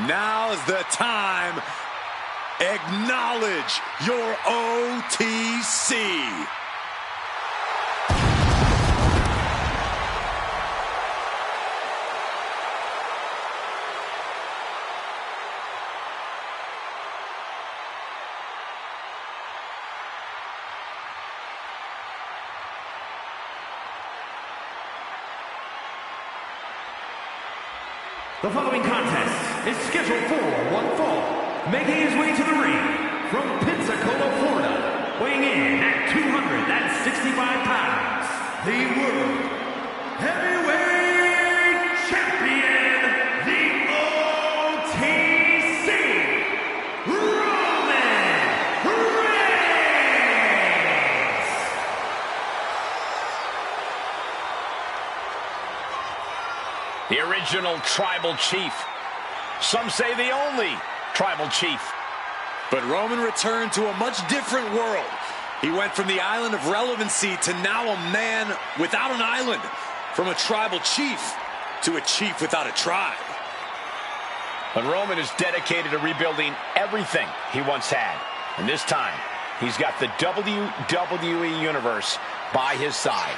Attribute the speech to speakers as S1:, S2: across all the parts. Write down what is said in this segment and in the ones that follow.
S1: Now's the time. Acknowledge your OTC.
S2: The following contest is scheduled for one fall. Making his way to the ring from Pensacola, Florida, weighing in at 265 pounds, the World Heavyweight Champion, the OTC, Roman Reigns!
S3: The original tribal chief. Some say the only tribal chief.
S1: But Roman returned to a much different world. He went from the island of relevancy to now a man without an island. From a tribal chief to a chief without a tribe.
S3: But Roman is dedicated to rebuilding everything he once had. And this time, he's got the WWE Universe by his side.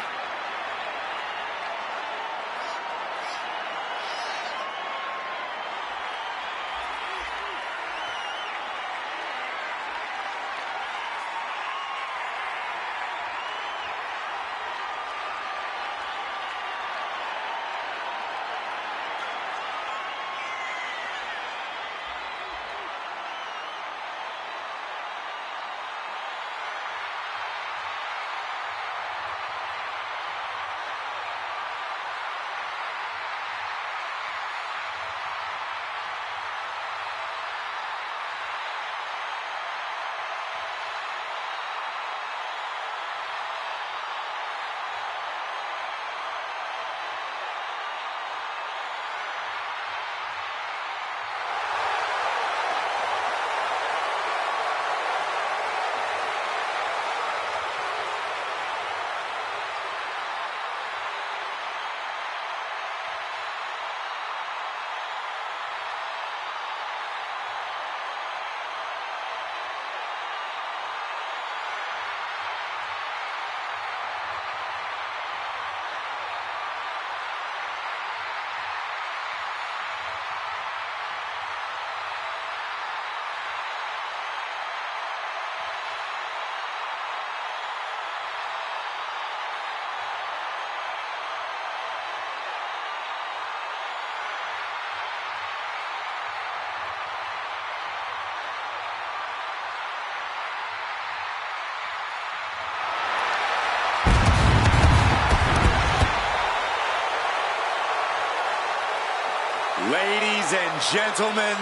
S1: Ladies and gentlemen,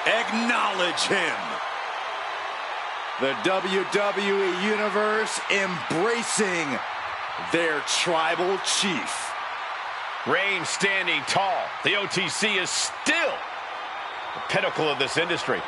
S1: acknowledge him. The WWE Universe embracing their tribal chief.
S3: Reigns standing tall. The OTC is still the pinnacle of this industry.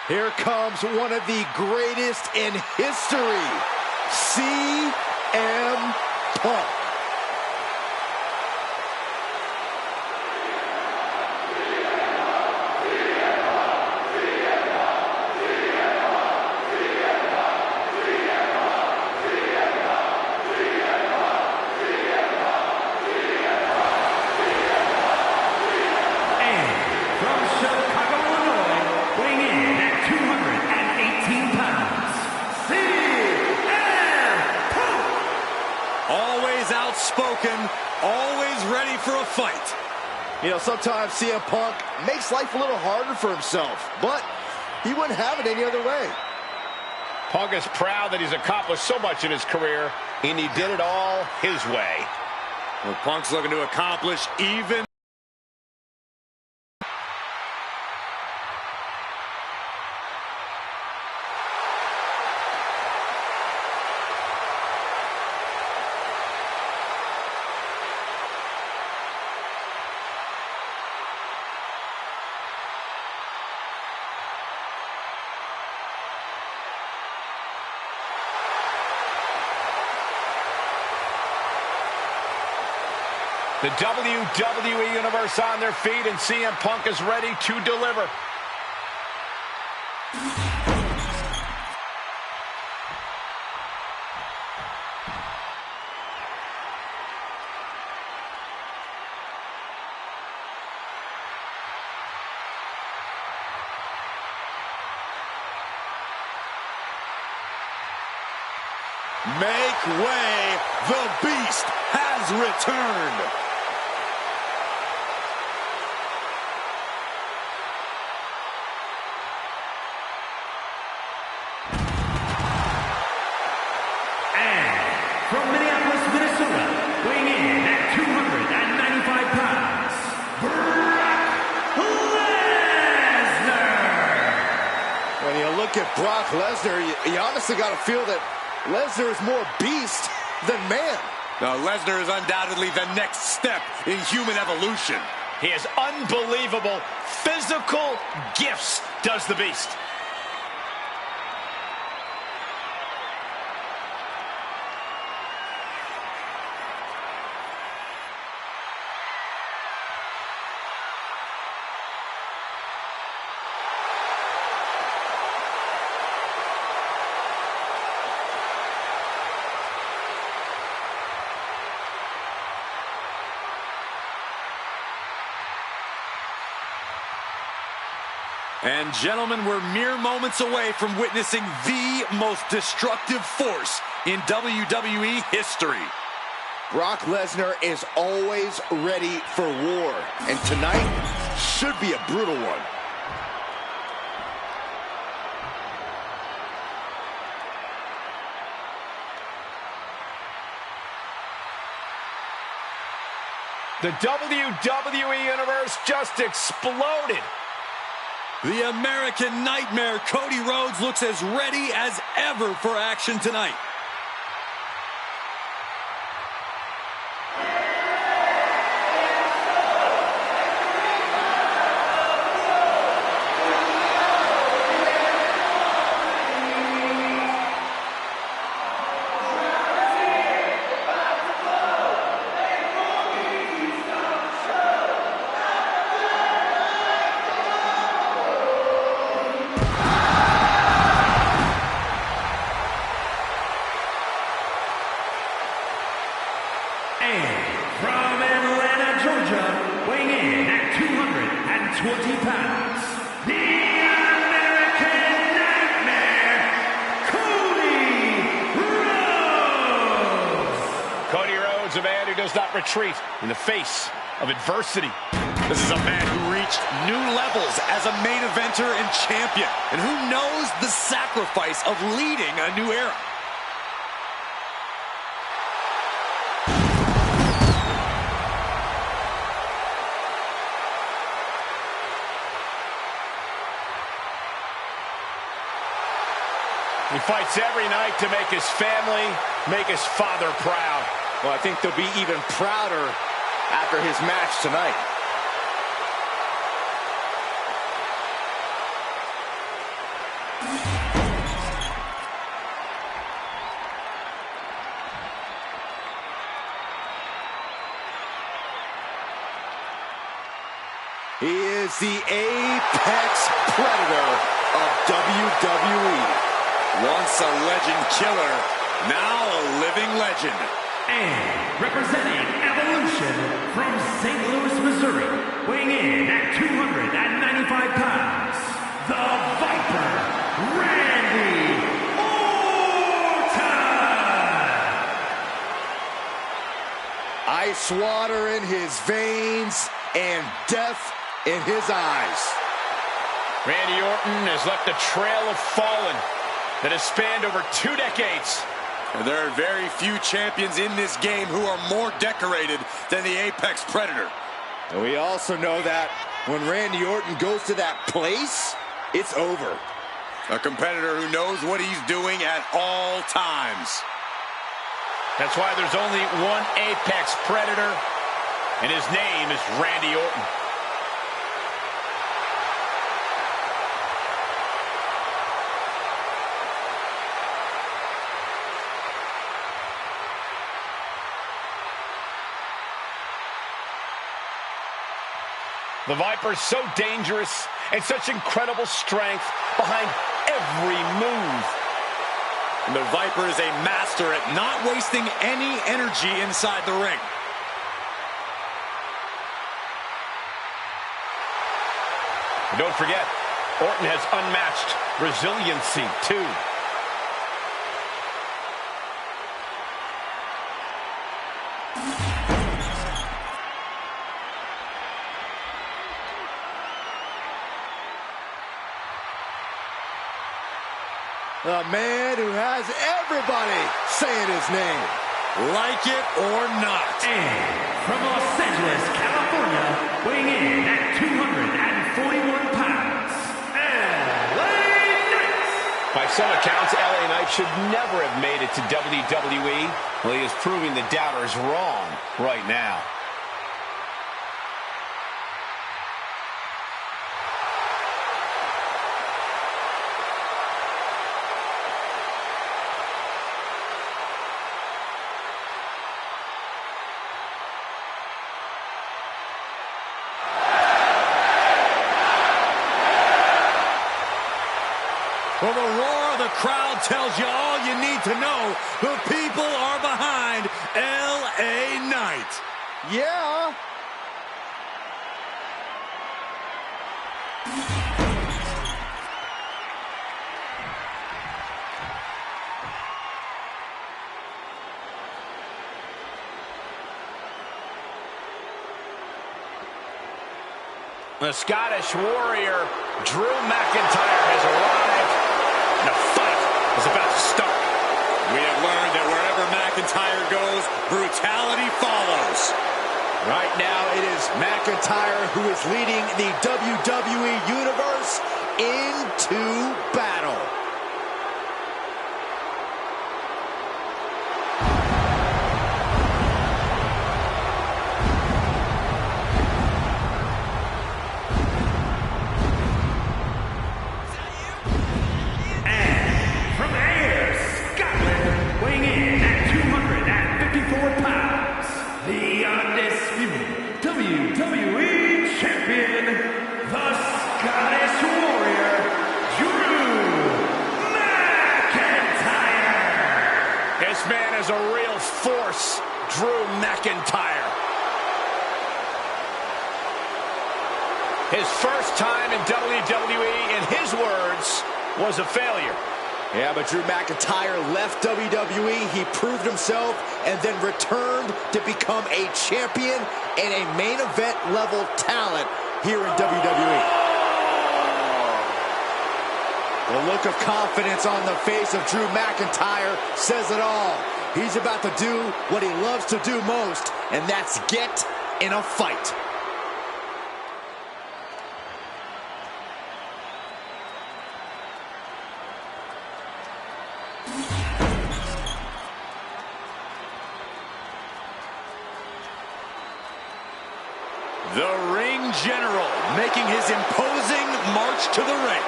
S1: Here comes one of the greatest in history, CM Punk. Outspoken, always ready for a fight. You know, sometimes CM Punk makes life a little harder for himself, but he wouldn't have it any other way.
S3: Punk is proud that he's accomplished so much in his career, and he did it all his way.
S1: Well, Punk's looking to accomplish even
S3: The WWE Universe on their feet, and CM Punk is ready to deliver.
S1: Make way, the Beast has returned.
S2: And from Minneapolis, Minnesota, weighing in at 295 pounds, Brock Lesnar.
S4: When you look at Brock Lesnar, you honestly got to feel that Lesnar is more beast than man.
S1: Now, Lesnar is undoubtedly the next step in human evolution.
S3: He has unbelievable physical gifts, does the Beast.
S1: And gentlemen, we're mere moments away from witnessing the most destructive force in WWE history.
S4: Brock Lesnar is always ready for war, and tonight should be a brutal one.
S3: The WWE Universe just exploded.
S1: The American Nightmare, Cody Rhodes, looks as ready as ever for action tonight.
S2: From Atlanta, Georgia, weighing in at 220 pounds, the American Nightmare, Cody Rhodes.
S3: Cody Rhodes, a man who does not retreat in the face of adversity.
S1: This is a man who reached new levels as a main eventer and champion, and who knows the sacrifice of leading a new era.
S3: He fights every night to make his family, make his father proud.
S4: Well, I think they'll be even prouder after his match tonight. He is the Apex Predator of WWE.
S1: Once a legend killer, now a living legend.
S2: And representing Evolution from St. Louis, Missouri, weighing in at 295 pounds, the Viper, Randy Orton!
S4: Ice water in his veins and death in his eyes.
S3: Randy Orton has left a trail of fallen that has spanned over 2 decades.
S1: And there are very few champions in this game who are more decorated than the Apex Predator.
S4: And we also know that when Randy Orton goes to that place, it's over.
S1: A competitor who knows what he's doing at all times.
S3: That's why there's only one Apex Predator, and his name is Randy Orton. The Viper's so dangerous and such incredible strength behind every move.
S1: And the Viper is a master at not wasting any energy inside the ring.
S3: And don't forget, Orton has unmatched resiliency, too.
S4: A man who has everybody saying his name.
S1: Like it or not.
S2: And from Los Angeles, California, weighing in at 241 pounds, LA Knight.
S3: By some accounts, LA Knight should never have made it to WWE. Well, he is proving the doubters wrong right now.
S1: Well, the roar of the crowd tells you all you need to know. The people are behind LA Knight.
S4: Yeah.
S3: The Scottish Warrior, Drew McIntyre, has arrived. The fight is about to start.
S1: We have learned that wherever McIntyre goes, brutality follows.
S4: Right now, it is McIntyre who is leading the WWE Universe into battle.
S2: The undisputed WWE Champion, the Scottish Warrior, Drew McIntyre.
S3: This man is a real force, Drew McIntyre. His first time in WWE, in his words, was a failure.
S4: Yeah, but Drew McIntyre left WWE, he proved himself, and then returned to become a champion and a main event level talent here in WWE. The look of confidence on the face of Drew McIntyre says it all. He's about to do what he loves to do most, and that's get in a fight.
S1: The ring general making his imposing march to the ring.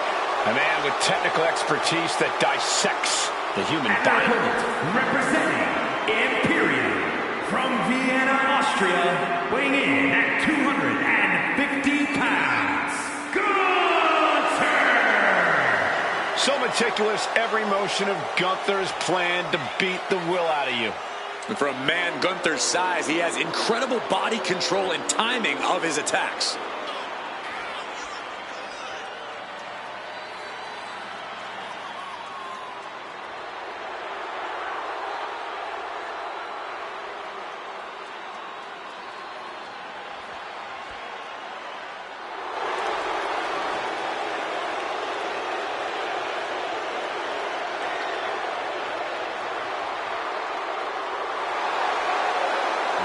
S3: A man with technical expertise that dissects the human body.
S2: Representing Imperium from Vienna, Austria, weighing in at 250 pounds, Gunther!
S3: So meticulous, every motion of Gunther's planned to beat the will out of you.
S1: And for a man Gunther's size, he has incredible body control and timing of his attacks.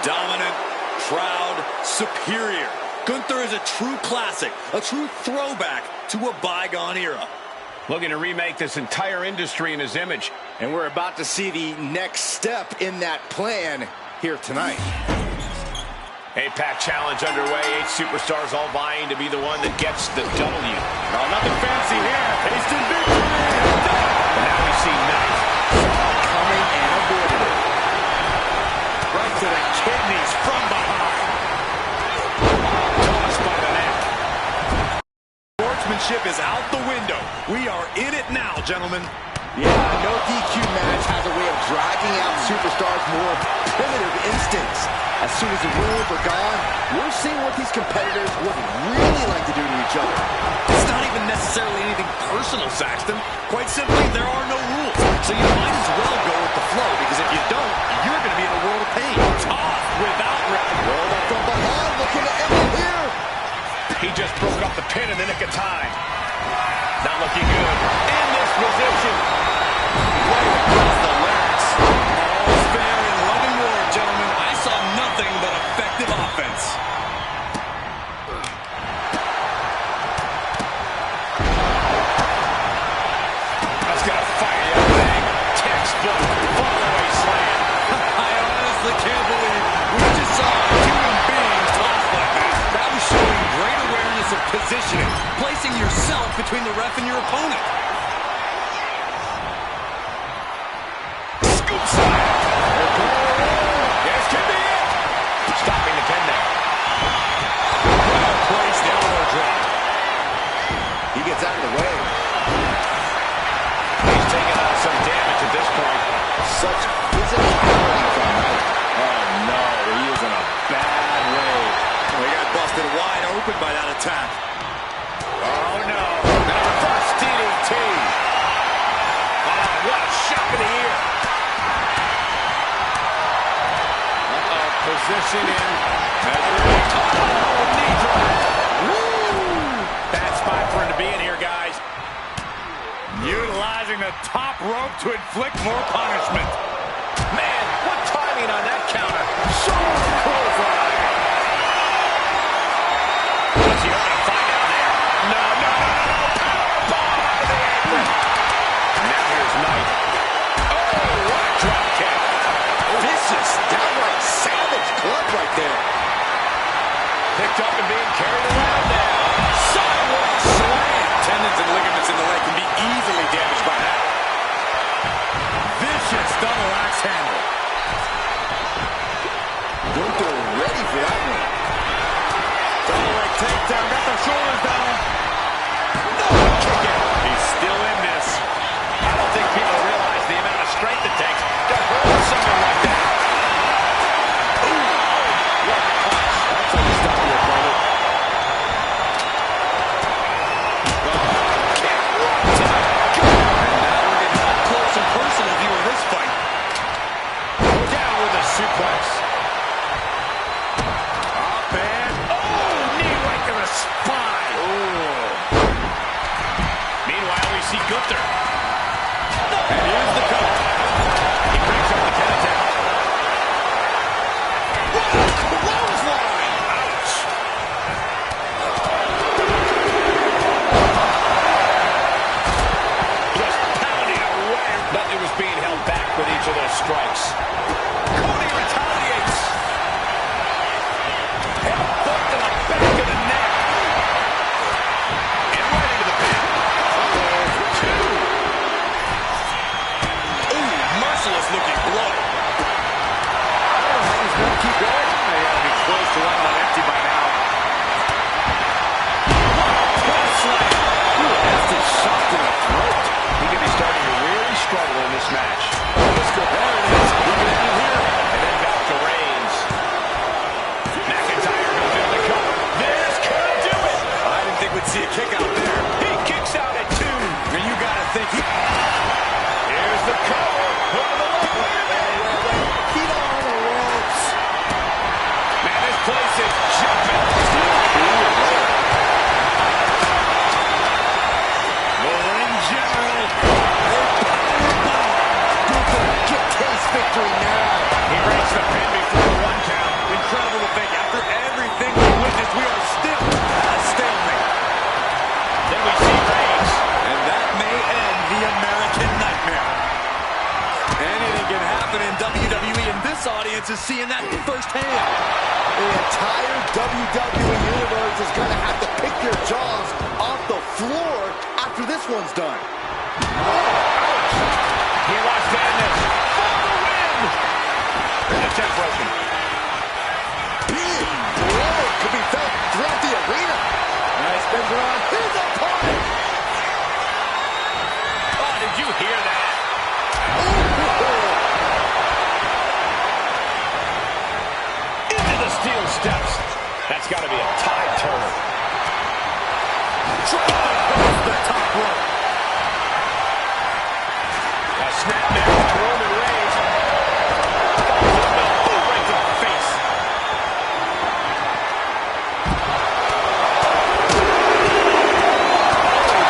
S1: Dominant, proud, superior. Gunther is a true classic, a true throwback to a bygone era.
S3: Looking to remake this entire industry in his image.
S4: And we're about to see the next step in that plan here tonight.
S3: 8-pack challenge underway. 8 superstars all vying to be the one that gets the W.
S1: Oh, nothing fancy here. Instant victory.
S3: And now we see Knight.
S4: Coming and avoiding it.
S1: Right to the kidneys from behind.
S3: Tossed by the neck.
S1: sportsmanship is out the window. We are in it now, gentlemen.
S4: Yeah, no DQ match has a way of dragging out superstars' more primitive instincts. As soon as the rules are gone, we're seeing what these competitors would really like to do to each other.
S1: It's not even necessarily anything personal, Saxton. Quite simply, there are no rules. So you might as well go with the flow, because if you don't, you're going to be in a world of pain. Tough without...
S4: Rolled up from behind, looking to end it here.
S3: He just broke up the pin in the nick of time. Not looking good. In this position.
S1: Right across the larynx. All's fair in love and war, gentlemen. I saw nothing but effective offense.
S3: That's gonna fire you up, thing. Textbook fallaway slam.
S1: I honestly can't believe we just saw a human being tossed like that. That was showing great awareness of positioning, placing yourself between the ref and your opponent.
S3: Scoop slam. This could be it. Stopping the pin there.
S1: Well placed elbow drop.
S4: He gets out of the way.
S3: He's taking on some damage at this point.
S4: Such physicality from him.
S1: Oh no, he is in a bad way. He got busted wide open by that attack.
S3: Oh no. And a reverse DDT. Oh, what a shock of the ear. Position in. Oh, knee drop. Woo! Bad spot for him to be in here, guys.
S1: Utilizing the top rope to inflict more punishment.
S3: Man, what timing on that counter. Shoulder clothesline. What's he hoping to find out there? No. Powerbomb onto the apron. Now here's Knight. Oh, what a drop kick.
S4: Vicious, downright savage club right there.
S3: Picked up and being carried around now. Sidewalk slam.
S1: Tendons and ligaments in the leg can be easily damaged by that. Vicious double axe handle.
S4: Gunther ready for that one.
S1: Double leg takedown. Got the shoulders down. No, kick out. He's still in this.
S3: I don't think people realize the amount of strength it takes to hold someone like that. Ooh, what a punch. That's how you stop your opponent. Kick right to the gut.
S1: And now we're getting up close and personal view of this fight.
S3: Down with a suplex.
S1: Up and...
S3: Oh, knee right to the spine. Meanwhile, we see Gunther.
S1: And here's the cover.
S3: He breaks up the pin attempt.
S1: Clothesline. Ouch.
S3: Just pounding away. Nothing was being held back with each of those strikes. Cody retaliates. Headbutt to the back of the neck. And right into the pin. Two.
S1: Ooh, merciless looking blow.
S3: He's going to keep going. They got to be close to running on empty by now. Cross slam. Ooh, nasty shot to the throat. He could be starting to really struggle in this match. Let's go. There it is. He can end it here. And then back to Reigns. McIntyre goes into the cover. This could do it.
S1: I didn't think we'd see a kick out there.
S3: He kicks out at two.
S1: And you got to think
S3: Here's the cover. Over the leg. Wait a minute.
S4: Feet on the ropes.
S3: Man, this place is jumping.
S1: The ring general.
S4: Gunther get case victory now.
S3: He breaks the pin before the one count.
S1: Incredible to think. After everything we witnessed, we are still at a stalemate.
S3: Then we see Reigns.
S1: And that may end the American Nightmare. Anything can happen in WWE, and this audience is seeing that firsthand.
S4: The entire WWE Universe is going to have to pick their jaws off the floor after this one's done.
S3: He wants to end this for the win. And the tech broken.
S4: Big blow could be felt throughout the arena. Nice spins around his opponent.
S3: That's got to be a tide turner.
S1: Across the top rope.
S3: A snapmare to Roman Reigns. Right to the face.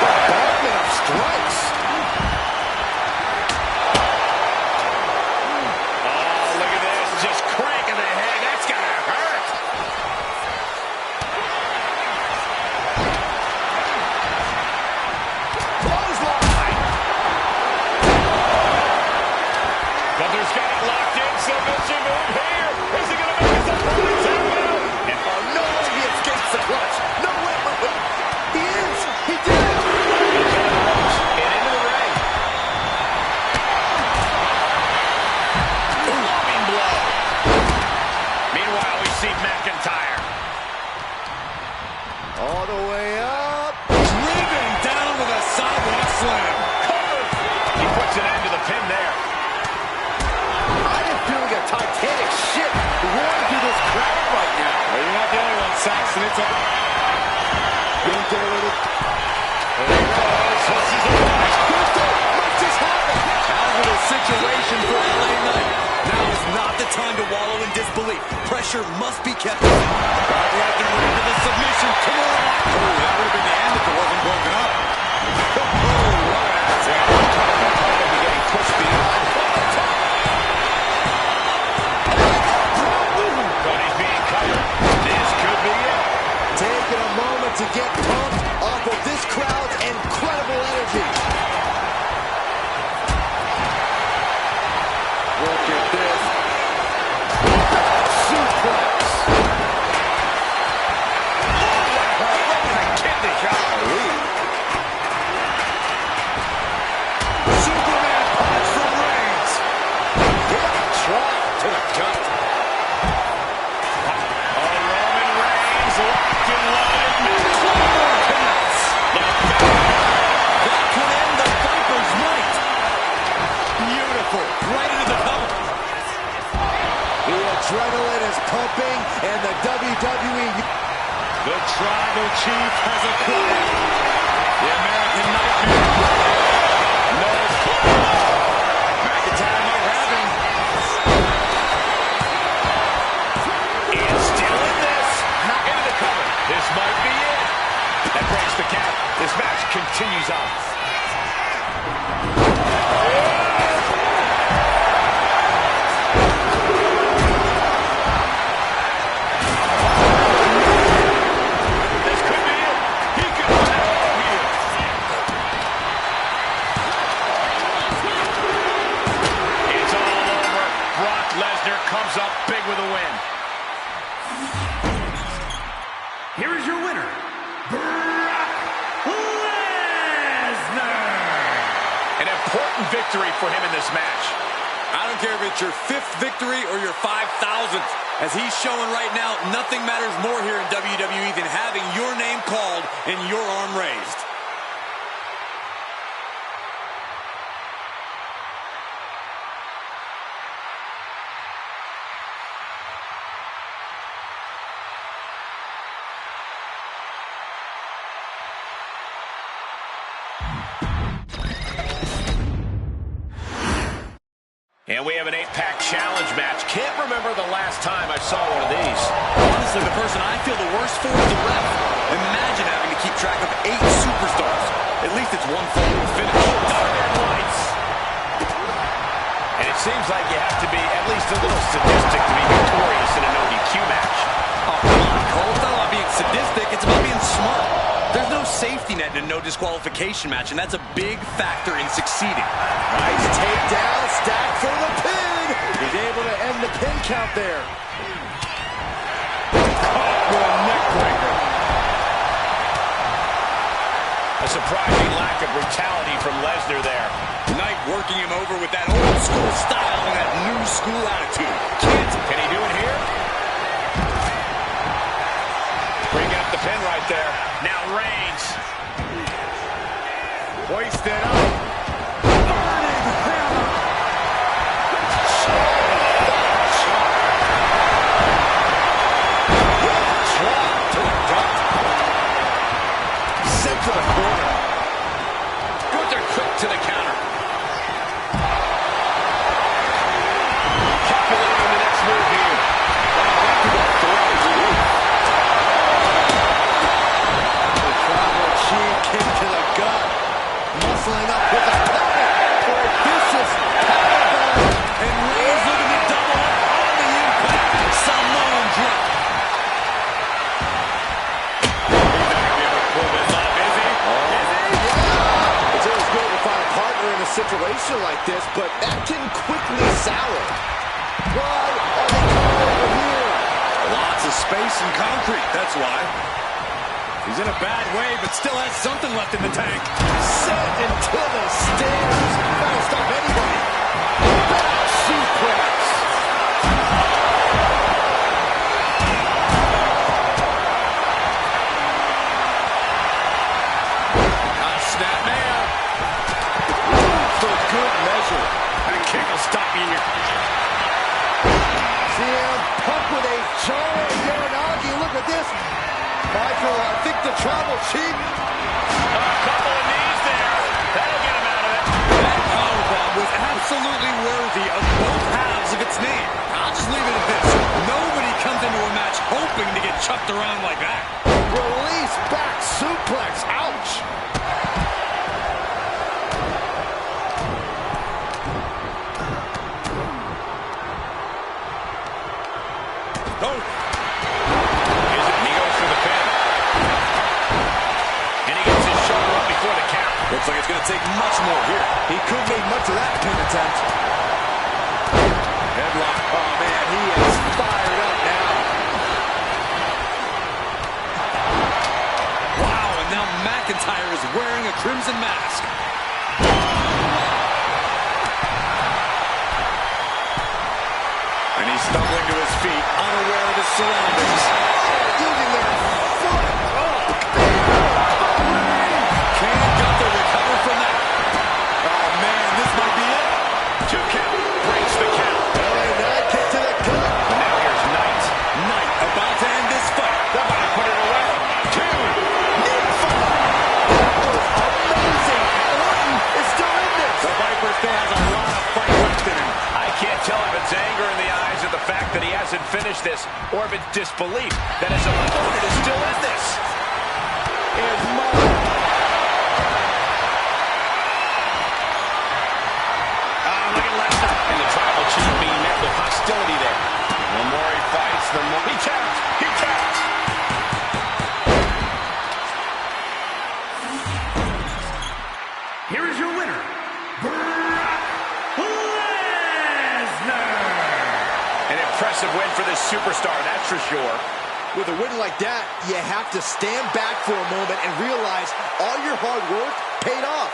S4: Bombardment of strikes.
S3: Oh, look at this. Just cranking the head. That's got to hurt. Clothesline. Gunther's got it locked in. Submission move here. Is he going to make his opponent tap out? And
S4: Oh, no way he escapes the clutch. No way. Wait. He is. He did it.
S3: he's on the ropes and into the ring. Loving blow. Meanwhile, we see McIntyre.
S4: All the way up.
S1: Driven down with a sidewalk slam.
S3: He puts an end to the pin there.
S4: I am feeling a Titanic ship roaring through this crowd right now.
S1: Well, you're not the only one, Saxton. It's all...
S4: Gunther with it.
S3: There he goes. This is a match.
S4: Gunther, what just happened?
S1: Positive situation for LA Knight. Now is not the time to wallow in disbelief. Pressure must be kept on. Brock Lesnar into the submission. Come on. Oh, that would have been the end if it wasn't broken up. Oh, what an attack.
S3: Getting pushed beyond. But he's being covered. This could be it.
S4: Taking a moment to get pumped off of this crowd's incredible energy. Look at this. Suplex.
S3: Kidney shot.
S1: Superman punch from Reigns.
S4: Drop to the gut.
S3: Roman Reigns locked and loaded.
S1: Connects. That could end the Viper's night. Beautiful. Right into the cover.
S4: The adrenaline is pumping, and the WWE...
S1: The Tribal Chief has acquired the American Nightmare. No. McIntyre might have him.
S3: Is still in this. Into the cover. This might be it. That breaks the count. This match continues on. This could be it. He could win it all here. It's all over. Brock Lesnar comes up big with a win.
S2: Here is your winner, Brock Lesnar.
S3: An important victory for him in this match.
S1: I don't care if it's your 5th victory or your 5,000th. As he's showing right now, nothing matters more here in WWE than having your name called and your arm raised.
S3: And we have an 8-pack challenge match. Can't remember the last time I saw one of these.
S1: Honestly, the person I feel the worst for is the ref. Imagine having to keep track of 8 superstars. At least it's one forward finish.
S3: Lights. And it seems like you have to be at least a little sadistic to be victorious in a no-DQ match.
S1: Oh, come on, Cole. It's not about being sadistic. It's about being smart. There's no safety net in a no disqualification match, and that's a big factor in succeeding.
S4: Nice takedown, stack for the pin. He's able to end the pin count there.
S1: Caught with a neck breaker.
S3: A surprising lack of brutality from Lesnar there.
S1: Knight working him over with that old school style and that new school attitude.
S3: Can he do it here? Bringing up the pin right there. Now Reigns.
S1: Hoisted up.
S4: Drop situation like this, but that can quickly sour. Why are they coming over here?
S1: Lots of space and concrete, that's why. He's in a bad way, but still has something left in the tank.
S4: Sent into the stairs. That'll stop anybody. Back suplex.
S1: Snapmare.
S4: For good measure.
S1: That kick will stop you in your...
S4: CM Punk with a giant Uranagi. Look at this. Michael, I think the tribal chief.
S3: A couple of knees there. That'll get him out of it.
S1: That powerbomb was absolutely worthy of both halves of its name. I'll just leave it at this. Nobody comes into a match hoping to get chucked around like that.
S4: Release back suplex. Ouch.
S3: Oh. He goes for the pin. And he gets his shoulder up before the count.
S1: Looks like it's going to take much more here.
S4: He could make much of that pin attempt.
S1: Headlock. Oh, man, he is fired up now. Wow, and now McIntyre is wearing a crimson mask. And he's stumbling to his feet, unaware of his surroundings.
S4: Using their foot.
S1: Can't got to recover from that. Oh, man, this might be it.
S3: 2 count. Breaks the count.
S4: LA Knight kick to the gut.
S3: And now here's Knight.
S1: Knight about to end this fight.
S3: They're about to put it away. 2.
S4: Amazing. Orton is still in this.
S1: The Viper still has a lot of fight left in him.
S3: I can't tell if it's anger in the eyes at the fact that he hasn't finished this, or if it's disbelief that his opponent is still in this.
S4: Here's Mo.
S3: Look at Lesnar. And the tribal chief being met with hostility there. The more he fights, the more he counts. He counts.
S2: Here is your winner, Brock Lesnar.
S3: An impressive win for this superstar, that's for sure.
S4: With a win like that, you have to stand back for a moment and realize all your hard work paid off.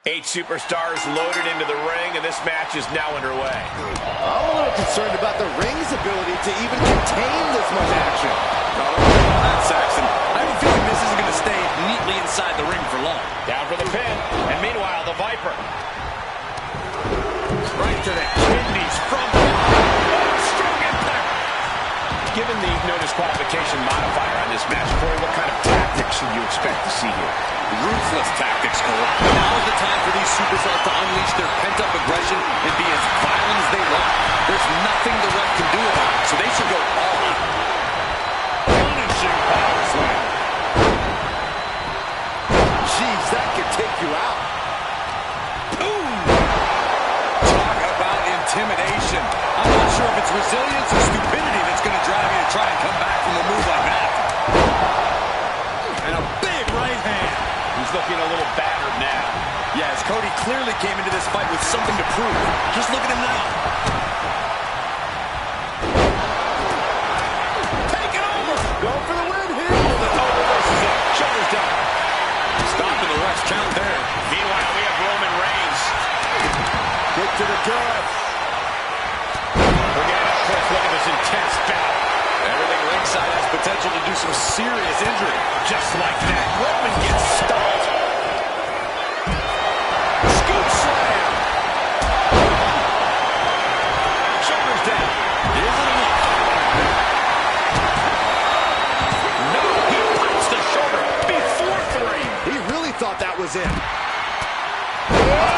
S3: Eight superstars loaded into the ring, and this match is now underway.
S4: I'm a little concerned about the ring's ability to even contain this much action.
S1: Not only that, Saxon, I have a feeling this isn't going to stay neatly inside the ring for long.
S3: Down for the pin, and meanwhile, the Viper.
S1: Right to the kidneys from behind.
S3: Strong impact. Given the no disqualification modifier on this match, Corey, what kind of tactics should you expect to see here?
S1: Ruthless tactics, Cole. Now is the time for these superstars to unleash their pent-up aggression and be as violent as they want. There's nothing the ref can do about it, so they should go all out. Punishing power slam.
S4: Jeez, that could take you out.
S1: Boom! Talk about intimidation. I'm not sure if it's resilience or stupidity that's going to drive you to try and come back from a move like that. And a big right hand.
S3: He's looking a little battered now.
S1: Yes, Cody clearly came into this fight with something to prove. Just look at him now. Take it over.
S4: Go for the win here.
S3: Reverses it. Shoulders down.
S1: Stopping the ref's count there.
S3: Meanwhile, we have Roman Reigns.
S4: Kick to the gut.
S3: We're getting up close. Look at this intense battle.
S1: Everything ringside has potential to do some serious injury.
S3: Just like that, Roman gets stopped.
S1: Scoop slam.
S3: Shoulders down.
S1: Isn't enough.
S3: No, he pops the shoulder before 3.
S4: He really thought that was it.
S3: Oh,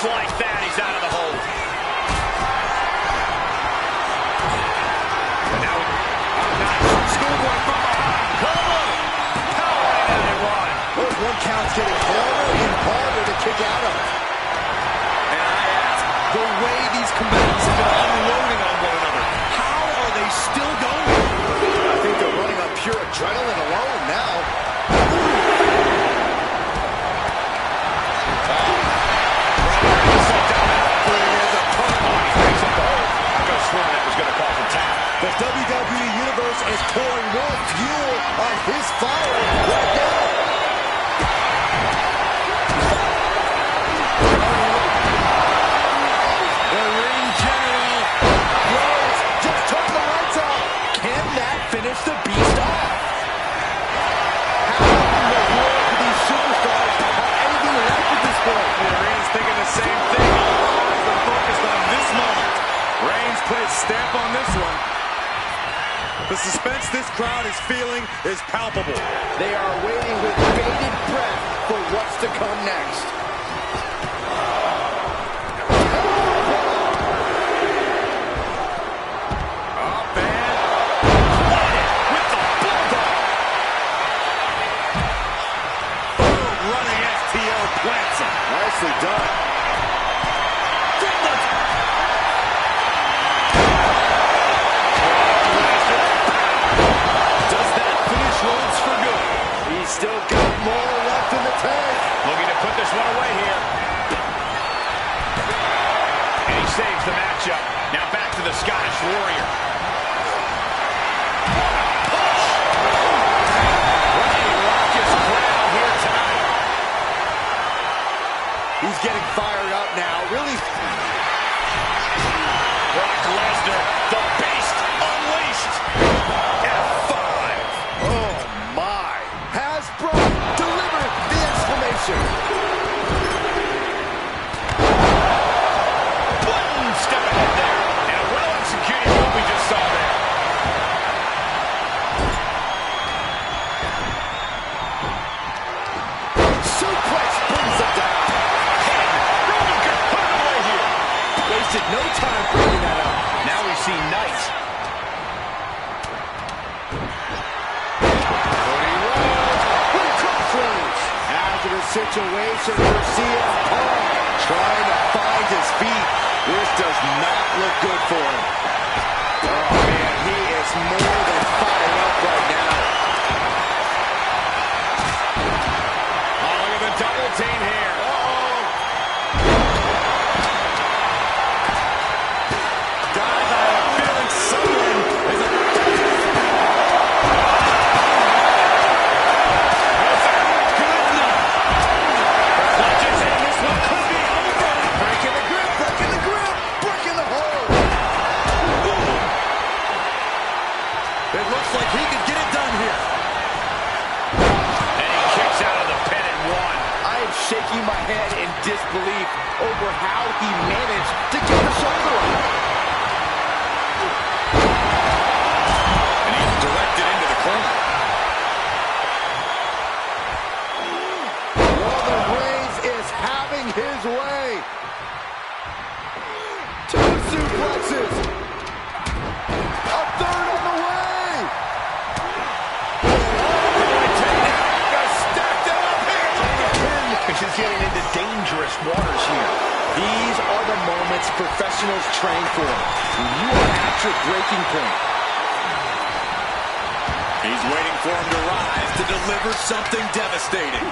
S3: Just like that, he's out of the hold. And now, nice. Schoolboy from behind. Come on. Powering out and one.
S4: Those one counts getting harder and harder to kick out of.
S1: And I ask, the way these combatants have been unloading on one another, how are they still going?
S4: I think they're running on pure adrenaline alone now. The WWE Universe is pouring more fuel on his fire right now.
S1: The ring general
S4: Rose just turned the lights off. Can that finish the beast off? How in the world do these superstars have anything left at this point?
S1: Reigns thinking the same thing. All eyes are focused on this moment. Reigns put his stamp on this one. The suspense this crowd is feeling is palpable.
S4: They are waiting with bated breath for what's to come next.
S1: Up and with the bulldog. Boom, running STO plants him.
S4: Nicely done. Still got more left in the tank.
S3: Looking to put this one away here. And he saves the matchup. Now back to the Scottish Warrior. What a raucous crowd here tonight.
S4: He's getting fired up now. Really.
S3: Brock Lesnar, the beast unleashed. F5.
S4: Oh, my. Has Brock delivered the exclamation?
S3: One step ahead there. And a well-executed move we just saw there.
S4: Suplex brings him down.
S3: Roman could put it away here.
S4: Wasted no time bringing that up.
S3: Now we see Knight.
S4: Hazardous situation for CM Punk. Trying to find his feet. This does not look good for him. Oh, man, he is more than fired up right now.
S3: Oh, look at the double team here.
S1: Guys, I have a feeling someone is about to... It looks like he could get it done here.
S3: And he kicks out of the pin and one.
S4: I am shaking my head in disbelief over how he managed to get the shoulder up.
S1: And he's directed into the corner.
S4: Roman Reigns is having his way. Two suplexes. A third on the way.
S3: Is getting into dangerous waters here.
S4: These are the moments professionals train for. When you are at your breaking point.
S1: He's waiting for him to rise to deliver something devastating.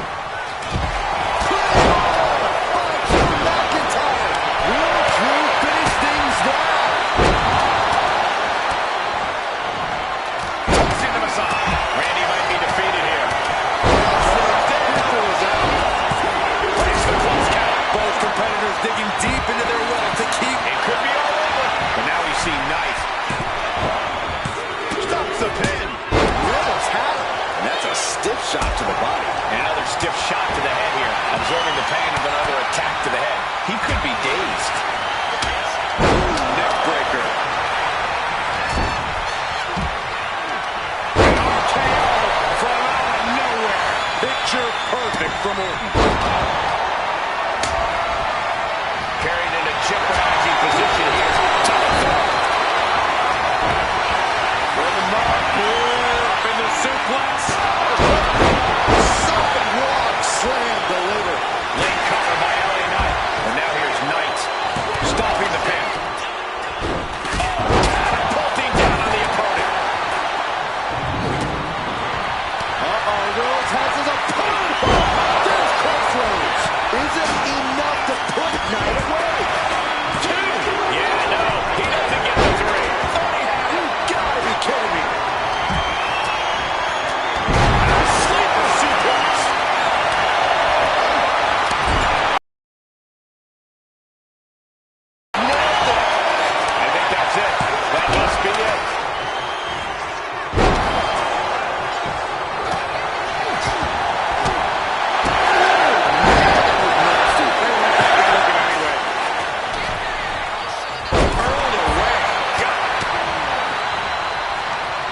S4: McIntyre. Will Drew finish things now?
S3: Tossing the massage. Randy might be defeated here.
S1: Both competitors digging deep into their well to keep.
S3: It could be all over. But now we see Knight. Stops the pin.
S4: Almost had him. And that's a stiff shot to the body.
S3: And another stiff shot to the head here. Absorbing the pain of another attack to the head. He could be dazed.
S1: Neck breaker.
S3: RKO from out of nowhere.
S1: Picture perfect from Orton.
S3: jeopardizing position here.
S1: For the mark, up in the suplex.
S4: Solid rock slam delivered.
S3: Late cover by LA Knight. And now here's Knight stopping the pin. Bolting down on the opponent.
S4: Rhodes has his opponent. There's Crossroads. Is it enough to put Knight away?
S3: 2. Yeah, no. He doesn't get the 3.
S4: You gotta be kidding me.
S3: Sleeper suplex.
S4: Nailed it.
S3: I think that's it. That must be it.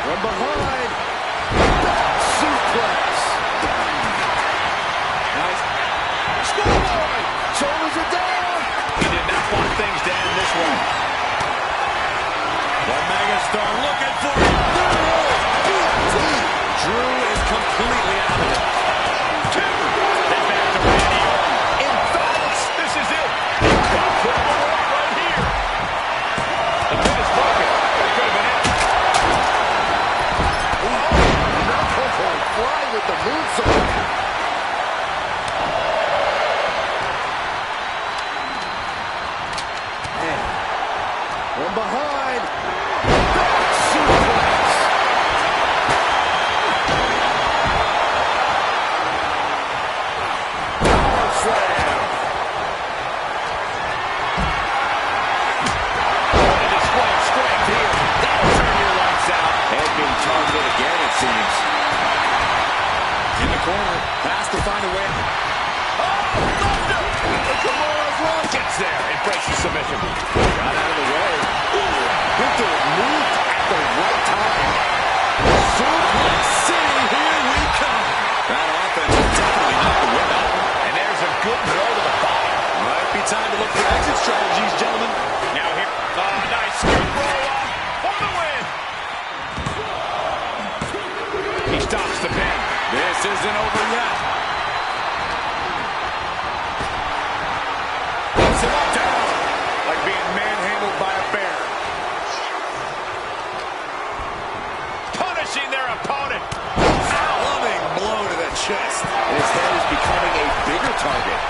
S4: From behind, back suplex. Nice. Scoreboard. Shoulders are down.
S3: He did not want things to end this way.
S1: The megastar looking for it. Drew is completely out of it.
S3: 2. Then back to Randy Orton.
S4: In fact,
S3: This is it. He's got to put him away right here. The pin is broken. That could have been it.
S4: fly with the moonsault. From behind, back suplex. Power slam.
S3: What a display of strength here. That'll turn your lights out.
S1: Head being targeted again, it seems. In the corner, has to find a way.
S3: Gets there and breaks the submission.
S1: Got out of the way.
S4: Victor moved at the right time.
S1: Suplex City, here we come. That offense will definitely knock the wind out.
S3: And there's a good blow to the body.
S1: Might be time to look for exit strategies, gentlemen.
S3: Now here, nice scoop roll up for the win. He stops the pin.
S1: This isn't over yet. Puts him up down. Like being manhandled by a bear.
S3: Punishing their opponent.
S1: Loving blow to the chest.
S4: His head is becoming a bigger target.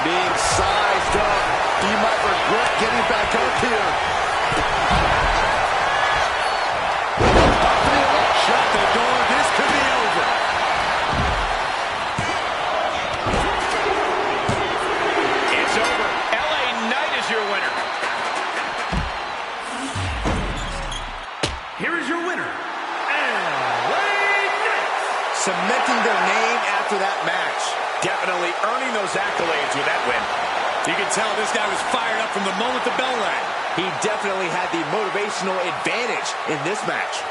S4: Being sized up, he might regret getting back up here.
S1: Shut the door. This could be over.
S3: It's over. LA Knight is your winner.
S2: Here is your winner, LA Knight.
S4: Cementing their name after that match.
S3: Definitely earning those accolades with that win.
S1: You can tell this guy was fired up from the moment the bell rang.
S4: He definitely had the motivational advantage in this match.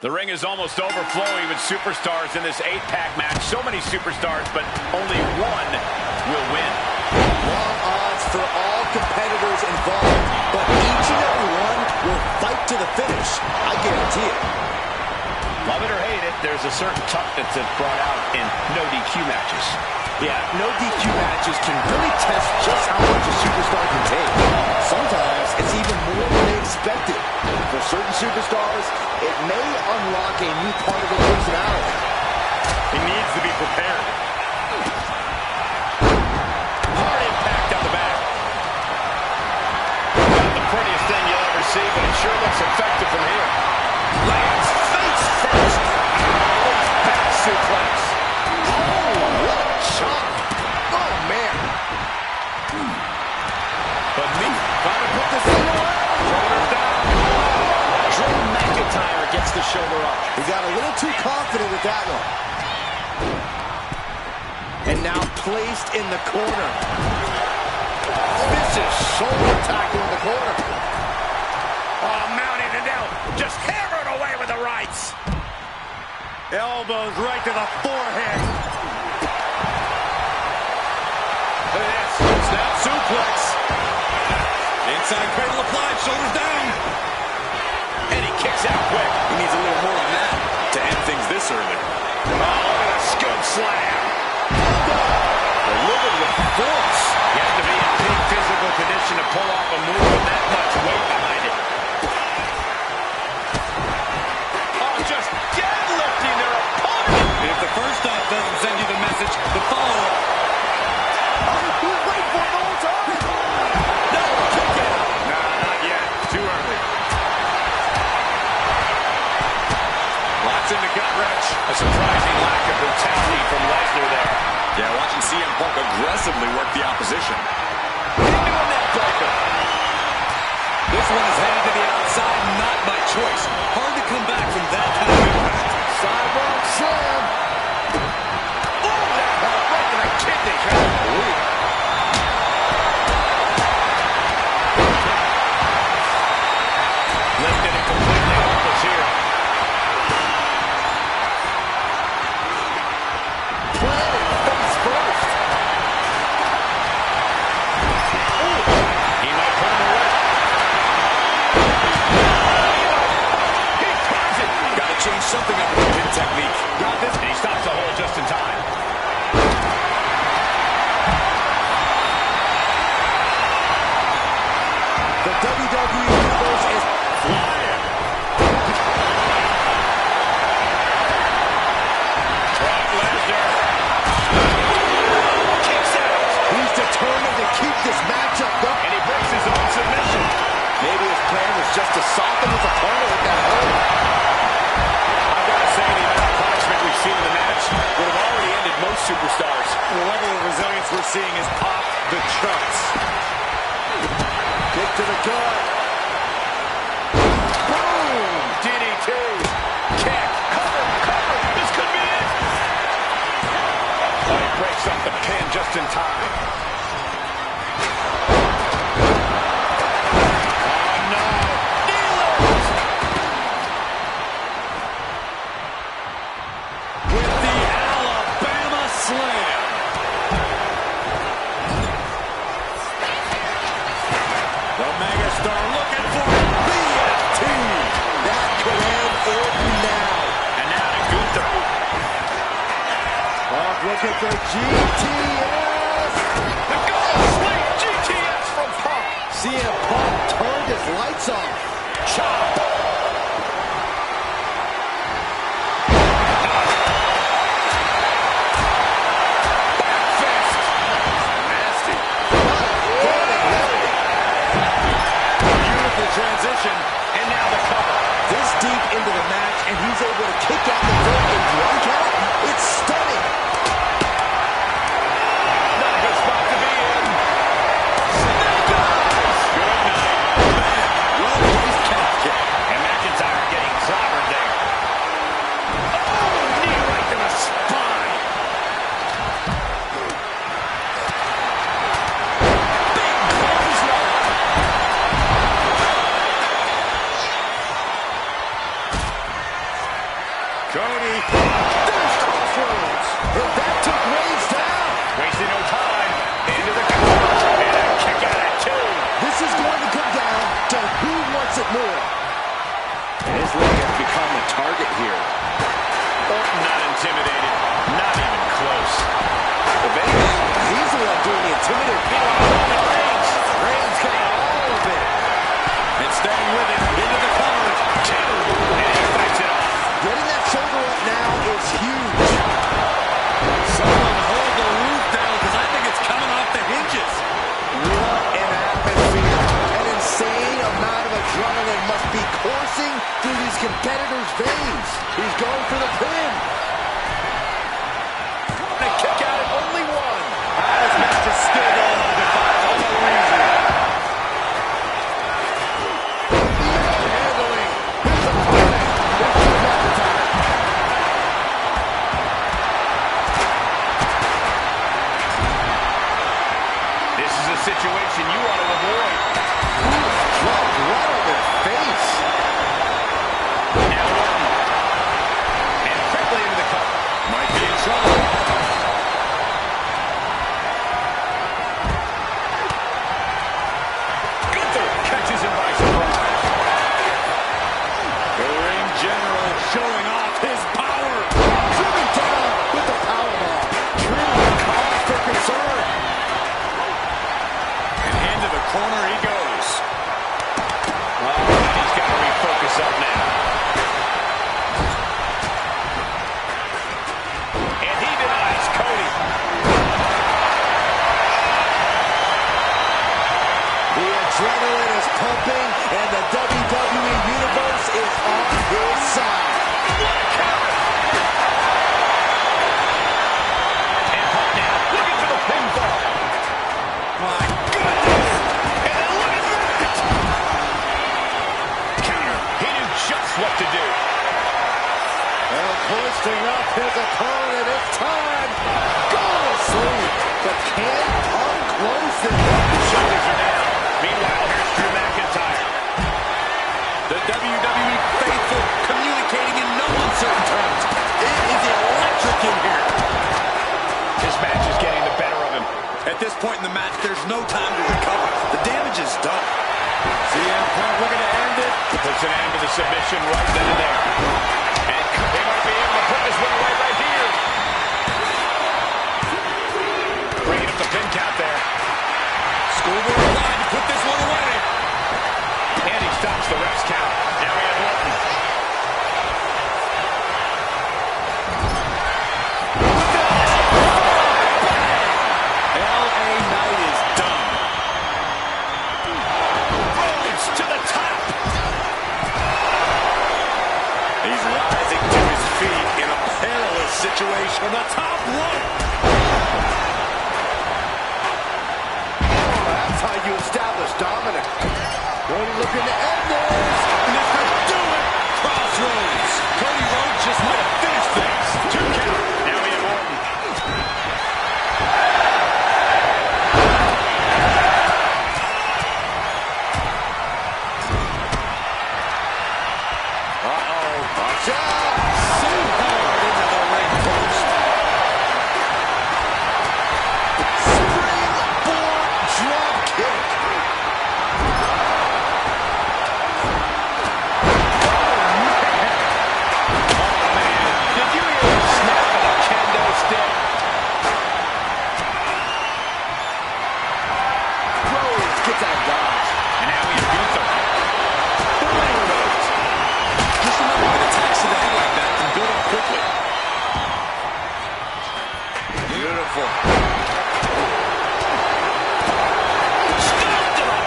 S3: The ring is almost overflowing with superstars in this 8-pack match. So many superstars, but only one will win.
S4: Long odds for all competitors involved, but each and every one will fight to the finish. I guarantee it.
S3: Love it or hate it, there's a certain toughness that's brought out in no DQ matches.
S4: Yeah, no DQ matches can really test just how much a superstar can take. Sometimes it's even more than they expected. For certain superstars, it may unlock a new part of their personality.
S3: He needs to be prepared. Hard impact on the back. Not the prettiest thing you'll ever see, but it sure looks effective from here. Lands face first. Back suplex.
S4: Oh, what a chop. Oh, man.
S3: But me, trying to put this thing away. Shoulders down.
S4: Drew McIntyre gets the shoulder up. He got a little too confident with that one. And now placed in the corner. Vicious shoulder tackle in the corner.
S3: Oh, mounting it down. Just hammered away with the rights.
S1: Elbows right to the forehead.
S3: Look at this. Snap suplex.
S1: Inside cradle applied, shoulders down.
S3: And he kicks out quick.
S1: He needs a little more than that to end things this early.
S3: Oh, look at a scoop slam. Delivered with force. You have to be in peak physical condition to pull off a move with that much weight behind it. Oh, just deadlifting their opponent.
S1: And if the first off doesn't send you the message, the follow-up.
S4: He was waiting for it the whole time.
S1: No, kick out.
S3: Nah, not yet. Too early.
S1: Lots in the gut wrench.
S3: A surprising lack of brutality from Lesnar there.
S1: Yeah, watching CM Punk aggressively work the opposition.
S3: Into a neck breaker.
S1: This one is headed to the outside, not by choice. Hard to come back from that kind of impact.
S4: Sidewalk slam.
S3: Oh, that hurt right to the kidney. Lifted it completely hopeless here.
S4: Planted face first.
S3: He might put him away. He turns it.
S1: Got to change something up with the pin technique.
S3: Got this. And he stops the hold just in time.
S4: The WWE Universe is flying.
S3: Brock Lesnar. Kicks out.
S4: He's determined to keep this matchup going.
S3: And he breaks his own submission.
S4: Maybe his plan was just to soften his opponent with that hold.
S3: I've got to say, the amount of punishment we've seen in the match would have already ended most superstars.
S1: The level of resilience we're seeing is off the charts.
S4: Kick to the gut.
S3: Boom! DDT. Kick. Cover. Cover. This could be it. Oh, he breaks up the pin just in time. Oh, no. Kneelers.
S1: With the Alabama Slam. The megastar looking for it. BFT.
S4: That could end Orton now.
S3: And now to Gunther.
S4: Punk looking for GTS.
S3: The goal sweep. GTS from Punk.
S4: CM Punk turned his lights off.
S3: Chop. Back fist. Nasty. Beautiful transition. And now the cover.
S4: This deep into the match, and he's able to kick out the ring in one count. It's stunning.
S3: Not a good spot to be in. Snake eyes. Good night.
S1: Well placed calf kick.
S3: situation you want to avoid.
S4: Drop right on their face.
S3: Now Orton. And quickly into the cover. Might be in trouble. Gunther catches him by surprise.
S1: The ring general showing off his power.
S4: Driven down with the powerbomb. True cause for concern.
S1: And into the corner he goes.
S3: Oh, he's got to refocus up now. And he denies Cody.
S4: The adrenaline is pumping, and the WWE Universe is on his side.
S3: What a counter. And Hart now looking for the pinfall. My goodness. And then look at that. Counter. He knew just what to do.
S4: And hoisting up his opponent, it's time. Go to sleep. But can Punk close it?
S3: Shoulders are down. Meanwhile, here's Drew McIntyre.
S1: The WWE faithful communicating in no uncertain terms. It is electric in here.
S3: This match is getting the better of him.
S1: At this point in the match, there's no time to recover. The damage is done. CM Punk looking to end it.
S3: Puts an end to the submission right then and there. And he might be able to put this one away right here. Bringing up the pin count there.
S1: Schoolboy line to put this one away.
S3: And he stops the ref's count. Now we have Orton.
S1: LA Knight is done.
S3: Rhodes to the top.
S1: He's rising to his feet in a perilous situation on the top rope.
S4: That's how you establish dominance. Cody looking to end this.
S1: And this could do it. Crossroads. Cody Rhodes just might have finished things. 2 count.
S3: Now we have Orton.
S4: Uh-oh. Watch out.
S1: So hard into the ring post.
S4: Springboard drop kick.
S3: Did you hear the snap of the kendo stick?
S4: Rhodes gets that dodge.
S3: And now we have Gunther.
S1: Just remember that attacks to the head like that can build up quickly. Beautiful.
S3: Stop to the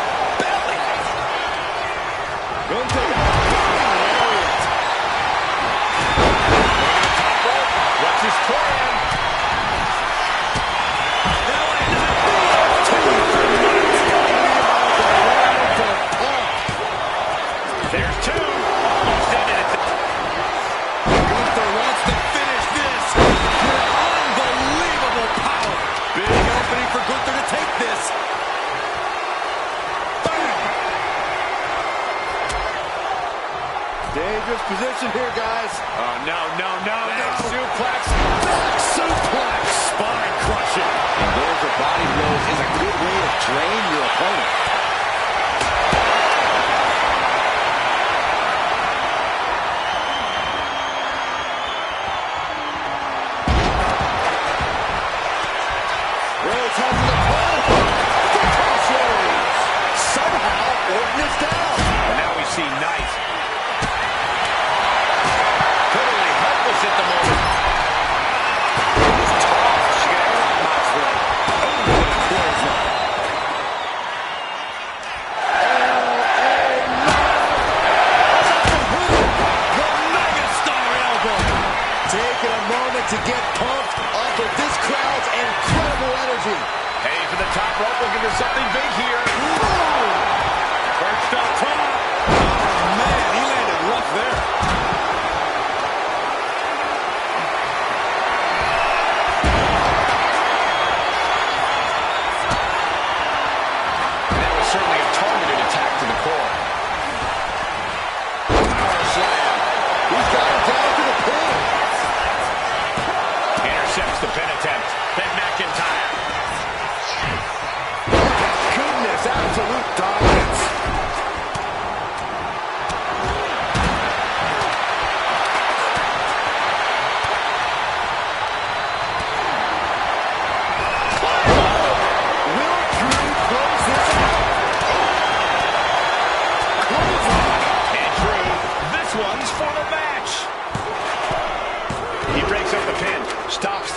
S3: belly.
S4: Gunther.
S3: Top rope. What's his plan? There's two. Almost ended it.
S1: Gunther wants to finish this with unbelievable power. Big opening for Gunther to take this. Bam!
S4: Dangerous position here, guys.
S1: Oh, no, no, no, no.
S3: Suplex.
S1: Back suplex. Spine crushing.
S4: And those are body blows is a good way to drain your opponent. Rhodes has the pole. The crossroads. Somehow, Orton is down.
S3: And now we see Knight. Totally helpless at the moment. She got her on Knight's way. Oh, what a clothesline.
S1: The megastar elbow.
S4: Taking a moment to get pumped off of this crowd's incredible energy.
S3: Heading for the top rope, looking for something big here.
S1: Perched up top. Oh, man, he landed rough there.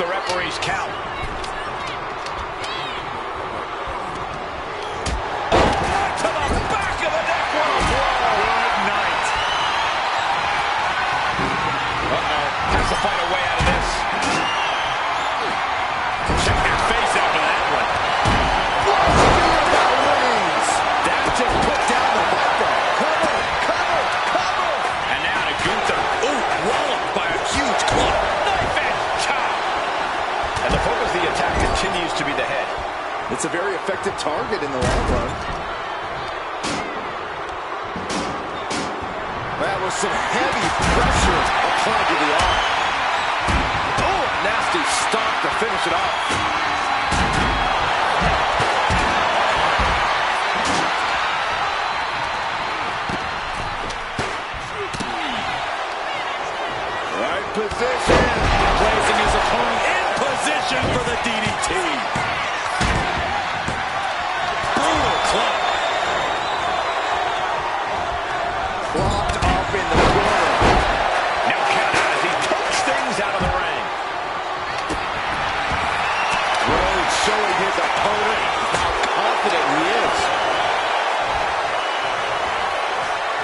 S3: the referee's count. To the back of the neck. What a blow. Good night. Uh-oh. Has to find a way out of this. Check your face after that one.
S4: That just put down the Viper. Cover, cover, cover.
S3: And now to Gunther.
S1: Ooh, walloped by a huge club.
S3: Knife edge chop. And the focus of the attack continues to be the head.
S4: It's a very effective target in the long run. That was some heavy pressure applied to the arm. Oh, nasty stomp to finish it off. Right position.
S1: Placing his opponent in position for the DDT. Brutal club.
S4: Blocked up in the corner.
S3: No count out as he pokes things out of the ring.
S4: Rhodes showing his opponent how confident he is.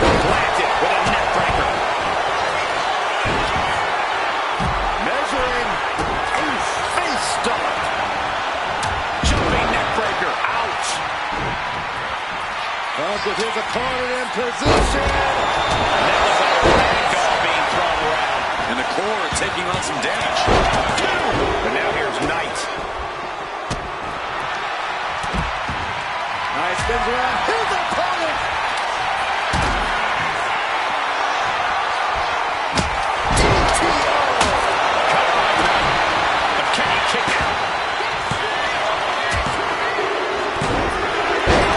S3: Planted with a neck breaker.
S4: Measuring. Face stomp.
S3: Jumping neck breaker. Ouch.
S4: Up with his opponent in position.
S3: That was a ragdoll being thrown around.
S1: And the core taking on some damage.
S3: But now here's Knight.
S4: Nice spins around his opponent. TTO.
S3: Cut by Knight. But can he kick out?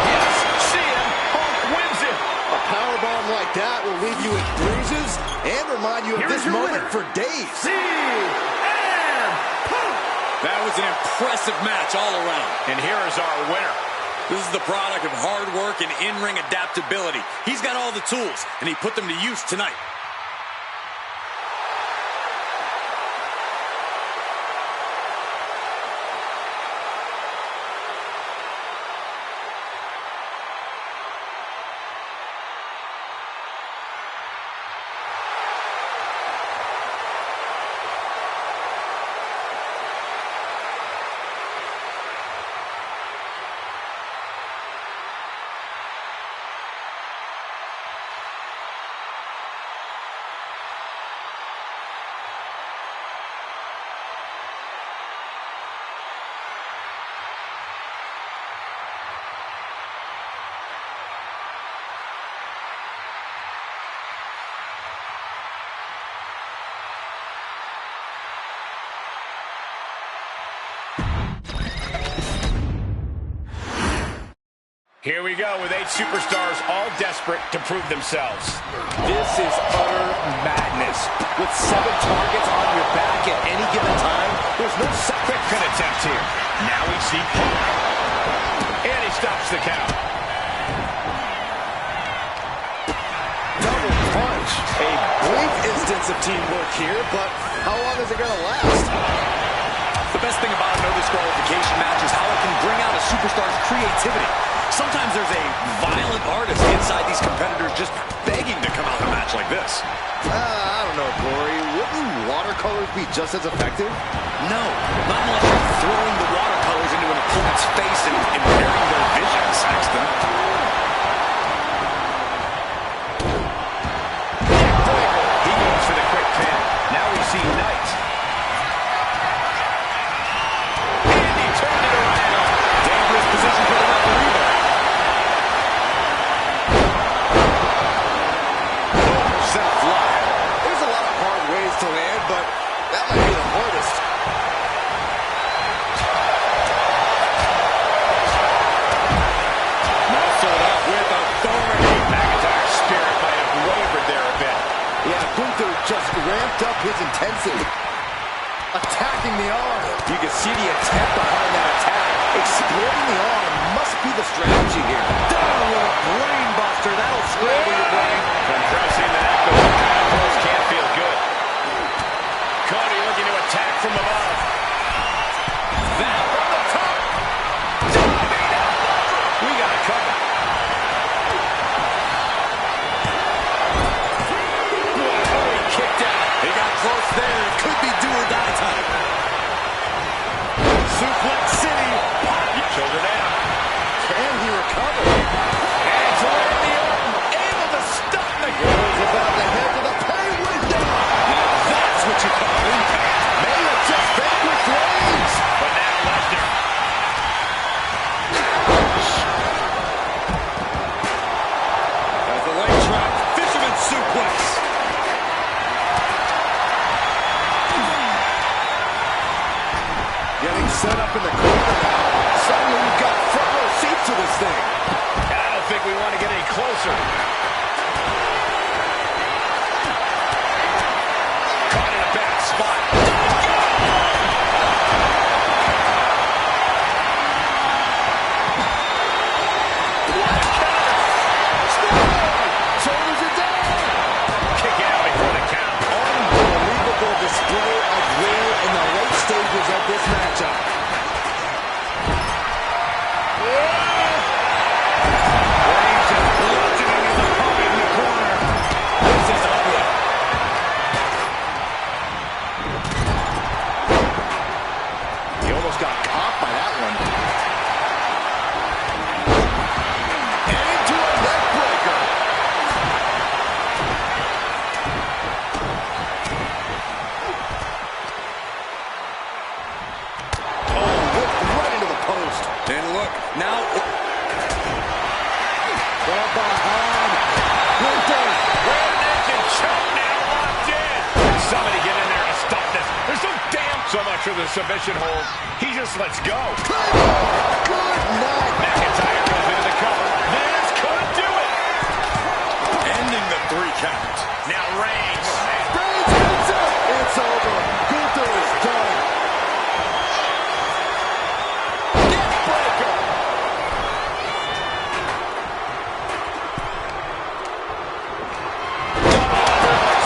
S3: Yes, see him. Hulk wins it.
S4: A powerbomb like that will leave you with bruises and remind you of
S2: Here
S4: this
S2: is your
S4: moment
S2: winner.
S4: for days.
S1: That was an impressive match all around.
S3: And here is our winner.
S1: This is the product of hard work and in-ring adaptability. He's got all the tools, and he put them to use tonight.
S3: Here we go with 8 superstars, all desperate to prove themselves.
S4: This is utter madness. With 7 targets on your back at any given time, there's no
S3: Quick pin attempt here. Now we see Punk. And he stops the count.
S4: double punch. A brief instance of teamwork here, but how long is it going to last?
S1: The best thing about a no disqualification match is how it can bring out a superstar's creativity. Sometimes there's a violent artist inside these competitors just begging to come out in a match like this.
S4: I don't know, Corey. Wouldn't watercolors be just as effective?
S1: No, not unless you're throwing the watercolors into an opponent's face and impairing their vision, Saxton.
S3: He goes for the quick pin. Now we see Knight. And he turned it around.
S1: Dangerous position for the referee there.
S4: Sent flying. There's a lot of hard ways to land, but that might be the hardest.
S1: Muscled up with authority.
S3: McIntyre's spirit might have wavered there a bit.
S4: Yeah, Gunther just ramped up his intensity. Attacking the arm. You can see the intent behind that attack. Exploiting the arm must be the strategy here. Down with a brain buster. That'll scramble your brain.
S3: Compressing the neck, those kind of blows can't feel good. Cody looking to attack from above.
S4: by that one. And into a neck breaker. Oh, whipped right into the post.
S1: And look, now...
S4: From behind. Gunther.
S3: Rear naked choke now locked in. Somebody get in there and stop this. There's no damn so much for the submission hold. He just lets go.
S4: Good night.
S3: McIntyre goes into the cover. This could do it.
S1: ending the 3 count.
S3: Now Reigns.
S4: Reigns hits it. It's over. Gunther is done. Neckbreaker.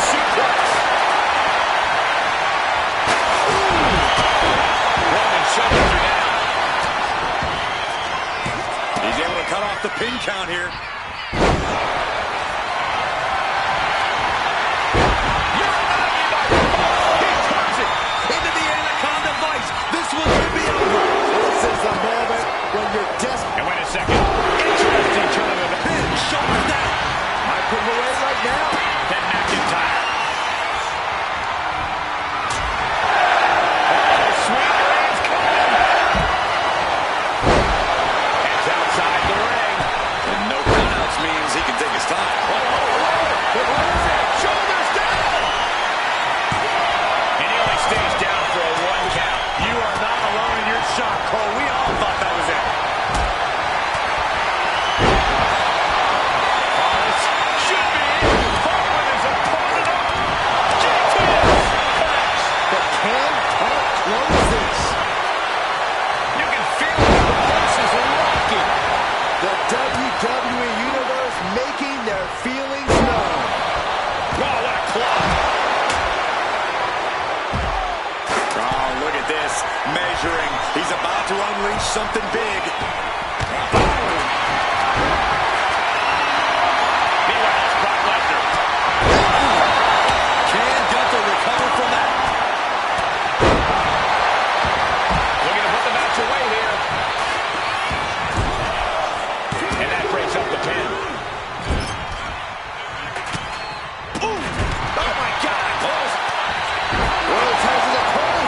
S3: Suplex. Roman shoulders are down.
S1: He's able to cut off the pin count here.
S3: And wait a second. Interesting turn of events.
S1: Pin, shoulders down.
S4: Might put him away right now.
S3: Then McIntyre. Sweet Reigns coming. Heads outside the ring.
S1: And no countouts means he can take his time.
S3: Shoulders down. And he only stays down for a 1 count.
S1: You are not alone in your shock, Cole. We all thought that was it.
S4: WWE Universe making their feelings known.
S3: Wow, what a claw.
S1: Oh, look at this. Measuring. He's about to unleash something big.
S3: Meanwhile, it's Brock Lesnar.
S1: Can Gunther recover from that?
S3: Looking to put the match away here. And that breaks up the pin. Ooh! Oh my God! Close.
S4: Rhodes has it apart.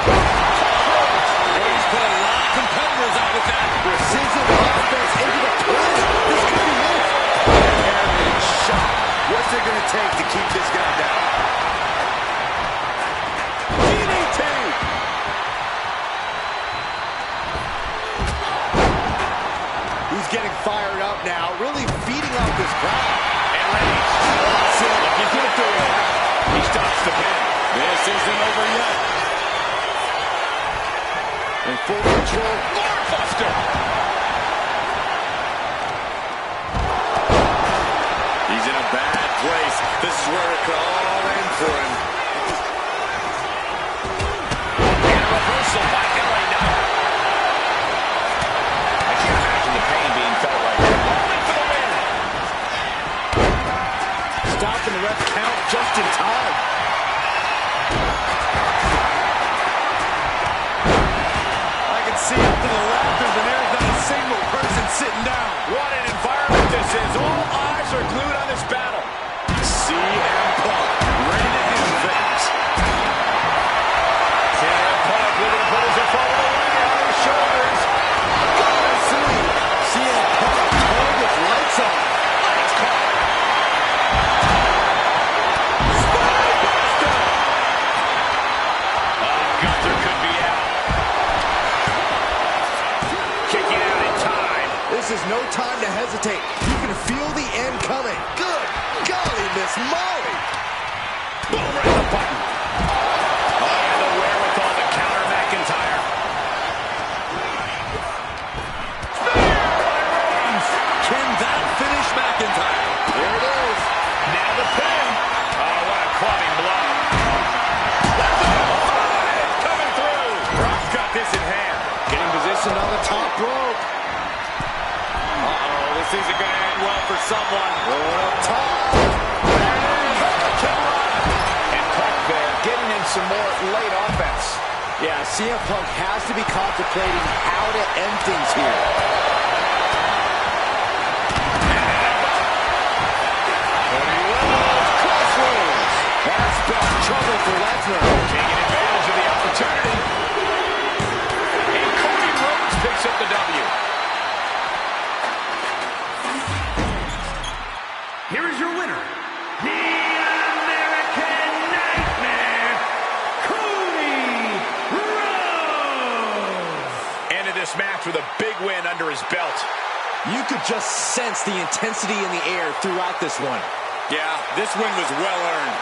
S1: He's put a lot of competitors out with that.
S4: Precision offense into the play. This could be it.
S1: Every shot. What's it going to take to keep this guy down?
S4: DDT. He's getting fired up now, really feeding off this crowd.
S3: And Reigns.
S4: That's it.
S3: Looking good to it. He stops the pin.
S1: This isn't over yet.
S4: In full control.
S3: Buster.
S1: He's in a bad place. This is where it could all end for him.
S3: And a reversal by LA Knight. I can't imagine the pain being felt right now. Rolling for the win.
S4: Stopping the ref count just in time.
S1: I can see up to the rafters, and there's not a single person sitting down.
S3: What an environment this is. All eyes are glued on this battle.
S1: CM Punk ready to end things.
S3: CM Punk looking to put his opponent away on his shoulders.
S4: CM Punk turned his lights on.
S3: Lights caught. Gunther could be out. Kicking out in time.
S4: This is no time to hesitate. You can feel the end coming. Good golly, Miss Molly.
S3: Boom, right in the button. Oh, and the wherewithal to counter McIntyre.
S1: Can that finish McIntyre?
S4: Here it is.
S3: Now the pin. Oh, what a clubbing blow. It's coming through.
S1: Brock's got this in hand.
S4: Getting positioned on the top rope.
S1: Uh-oh, this isn't going to end well for someone.
S4: Going up top.
S3: And Punk there getting in some more late offense.
S4: Yeah, CM Punk has to be contemplating how to end things here. Crossroads. That's spelled trouble for Lesnar.
S3: Taking advantage of the opportunity. And Cody Rhodes picks up the W.
S2: Here is your winner, the American Nightmare, Cody Rhodes.
S3: Ended this match with a big win under his belt.
S4: You could just sense the intensity in the air throughout this one.
S1: Yeah, this win was well earned.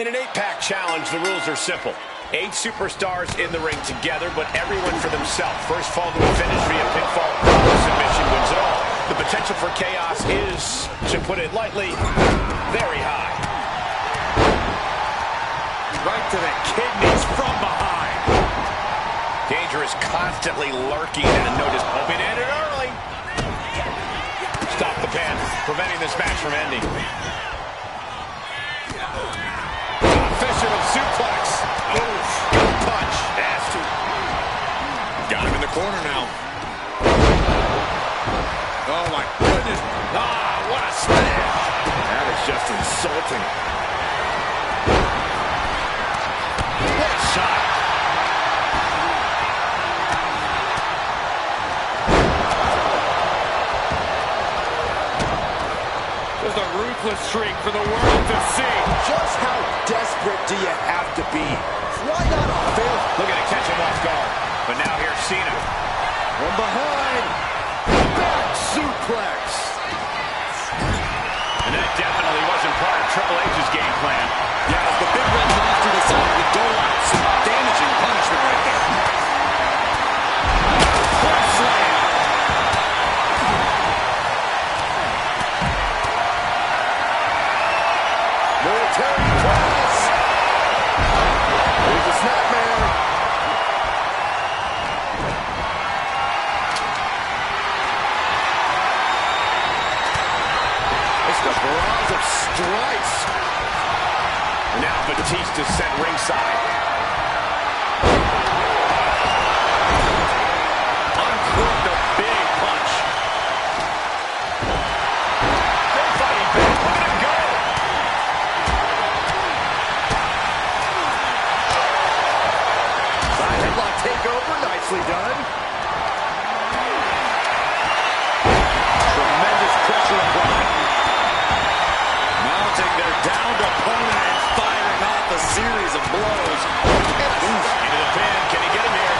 S3: In an 8-pack challenge, the rules are simple. 8 superstars in the ring together, but everyone for themselves. First fall to a finish via pinfall or submission wins it all. The potential for chaos is, to put it lightly, very high.
S1: Right to the kidneys from behind.
S3: danger is constantly lurking and a notice pumping ended early. Stop the pin, preventing this match from ending. Fisherman suplex. Oof. Good punch. Nasty.
S1: Got him in the corner now. Oh, my goodness.
S3: Ah, what a smash.
S1: That is just insulting.
S3: What a shot.
S1: There's a ruthless streak for the world to see.
S4: Just how desperate do you have to be? Why not a fair?
S3: Look at it catch him off guard. But now here's Cena.
S4: From behind. Back suplex.
S3: And that definitely wasn't part of Triple H's game plan.
S1: Yeah, as the Big Red Monster decided to dole out some damaging punishment right there. Front slam.
S4: Military press. Here's a snapmare. It's the barrage of strikes.
S3: And now Batista sent ringside. Uncorked a big punch. They're fighting back. Look at him go.
S4: Side headlock takeover. Nicely done.
S1: Tremendous pressure applied. Mounting their downed opponent and firing off a series of blows.
S3: Into the pin. Can he get him here?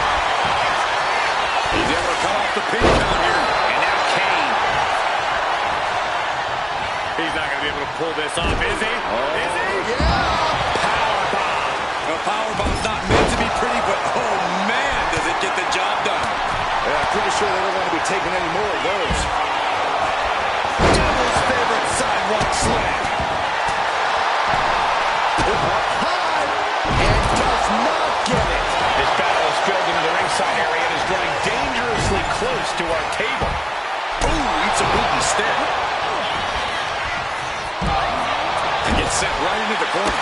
S1: He's able to cut off the pin count here.
S3: And now Kane.
S1: He's not going to be able to pull this off, is he? Is he?
S4: Yeah.
S1: Powerbomb. A powerbomb's not meant to be pretty, but oh man, does it get the job done.
S4: Yeah, I'm pretty sure they don't want to be taking any more of those.
S1: Devil's favorite sidewalk slam.
S4: Up high. And does not get it.
S3: This battle is filled into the ringside area and is drawing dangerously close to our table.
S1: Ooh, eats a boot instead. And gets sent right into the corner.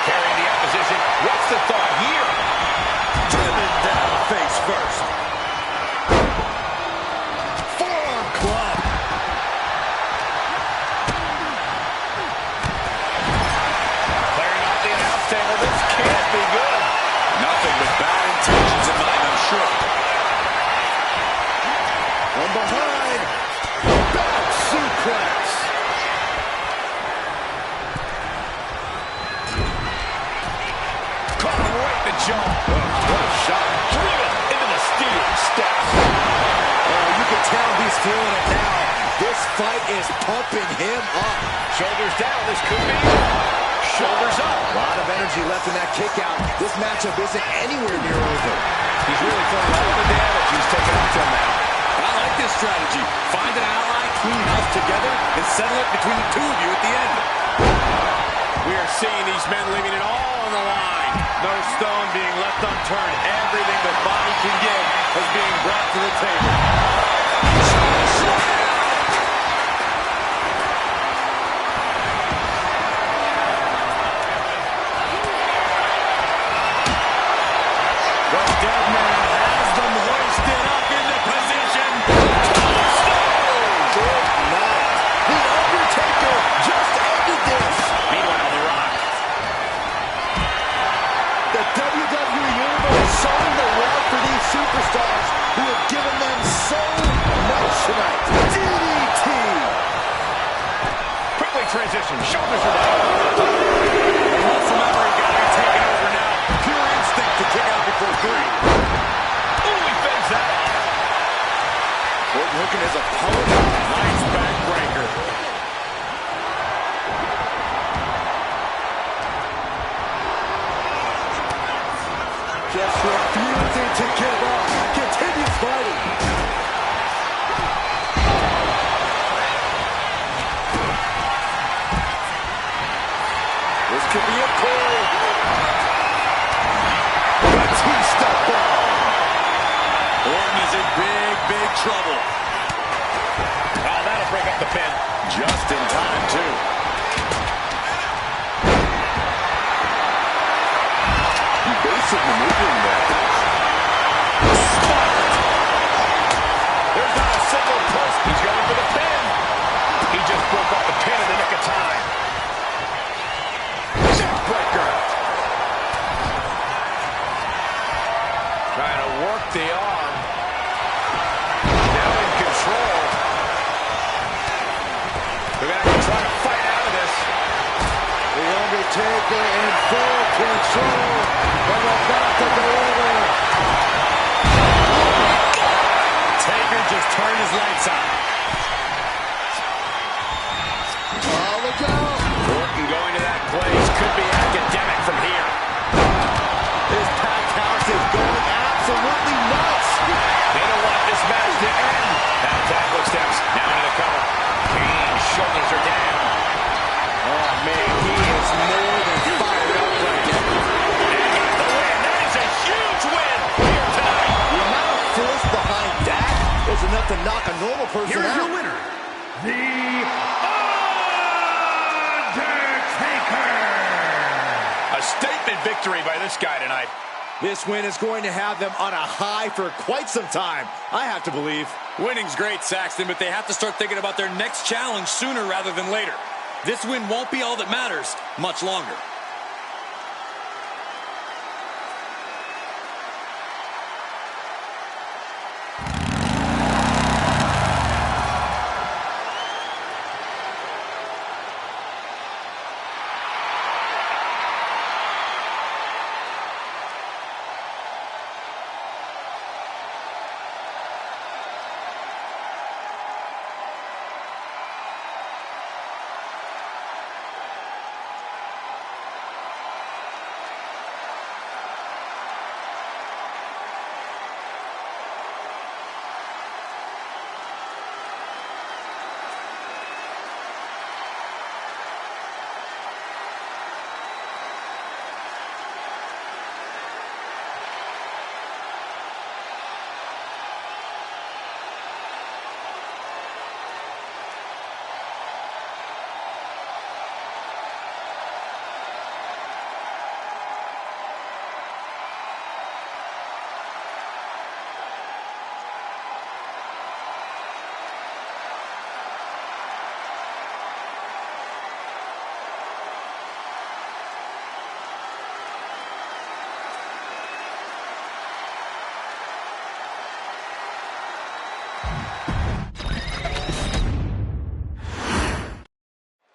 S3: Carrying the opposition. What's the thought here?
S1: Driven down face first.
S4: Forearm club.
S3: Clearing off the announce table. This can't be good.
S1: Nothing but bad intentions in mind, I'm sure.
S4: From behind. Back suplex.
S3: Caught him right in the jaw. What a shot. Driven into the steel steps.
S4: Oh, you can tell he's feeling it now. This fight is pumping him up.
S3: Shoulders down. This could be. Shoulders up.
S4: A lot of energy left in that kick out. This matchup isn't anywhere near over.
S3: He's really feeling all the damage he's taken up till now.
S1: I like this strategy. Find an ally, clean house together, and settle it between the two of you at the end. We are seeing these men leaving it all on the line. No stone being left unturned. Everything the body can give is being brought to the table. The dead man has them hoisted up into position.
S4: Good night. The Undertaker just ended this.
S3: Meanwhile, The Rock.
S4: The WWE Universe showing the love for these superstars who have given them so much tonight. DDT.
S3: Quickly transition. Shoulders are down.
S1: Muscle memory guy taking over now. Pure instinct to kick out before three.
S3: Ooh, he fends that off.
S1: Orton hooking his opponent. Nice backbreaker.
S4: Just refusing to give up. Continues fighting. This could be a pull. Batista bomb.
S1: Orton is in big, big trouble.
S3: Oh, that'll break up the pin.
S1: Just in time, too.
S4: Evasive maneuvering there.
S3: There's not a single push. He's going for the pin. He just broke up the pin in the nick of time. Neckbreaker. Trying to work the arm. Now in control. They're going to have to try to fight out of this.
S4: The Undertaker in full control. They're about to go over.
S1: Taker just turned his lights on.
S4: Oh, look out.
S3: Orton going to that place could be academic from here.
S4: This packed house is going absolutely nuts.
S3: They don't want this match to end. Now attack footsteps. Now into the cover. Kane's shoulders are down.
S4: Oh, man, he is more than fired up right now.
S3: And he's the win. That is a huge win here tonight.
S4: The amount of force behind that is enough to knock a normal person
S2: Here's
S4: out.
S2: your winner, The Undertaker.
S3: A statement victory by this guy tonight.
S4: This win is going to have them on a high for quite some time, I have to believe.
S1: Winning's great, Saxton, but they have to start thinking about their next challenge sooner rather than later. This win won't be all that matters much longer.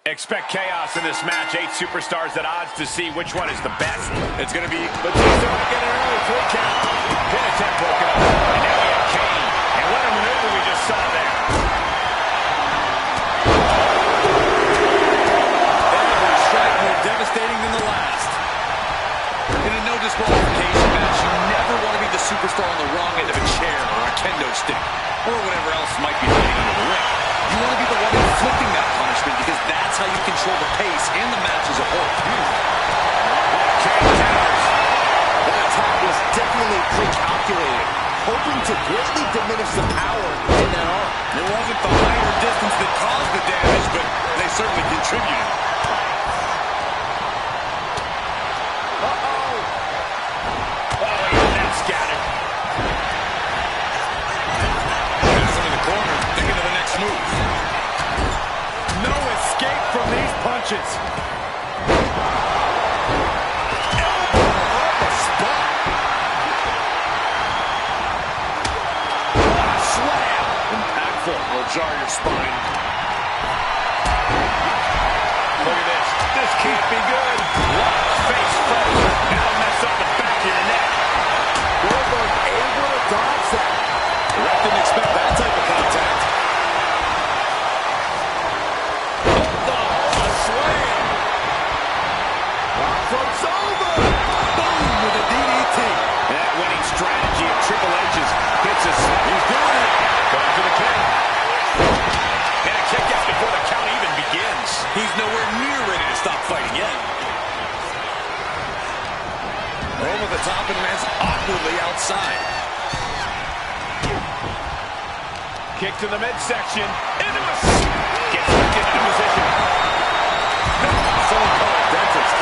S3: Expect chaos in this match. 8 superstars at odds to see which one is the best.
S1: It's going to be
S3: Batista might get an early 3 count. Pin attempt broken up. And now we have Kane. And what a maneuver we just saw there.
S1: every strike more devastating than the last. In a no disqualification match, you never want to be the superstar on the wrong end of a chair or a kendo stick or whatever else might be hiding under the ring. You want to be the one inflicting that punishment because that's how you control the pace and the match as a whole.
S3: Kane counters.
S4: That attack was definitely pre-calculated, hoping to greatly diminish the power in that arm.
S1: It wasn't the height or distance that caused the damage, but they certainly contributed.
S4: Uh-oh.
S3: Oh, he's now scattered.
S1: Pass him in the corner, thinking of the next move. No escape from these punches. Will jar your spine.
S3: Look at this. This can't be good. Face first. That'll mess up the back of your neck.
S4: Goldberg able to dodge that.
S1: The ref didn't expect that type of contact. A slam.
S4: Floats over.
S1: Boom with a DDT.
S3: That winning strategy of Triple H's hits us.
S1: He's doing it.
S3: Going for the pin. And a kick out before the count even begins.
S1: He's nowhere near ready to stop fighting yet. Over the top and lands awkwardly outside.
S3: Kick to the midsection. Into a... Gets back into position.
S1: Someone call it dentist.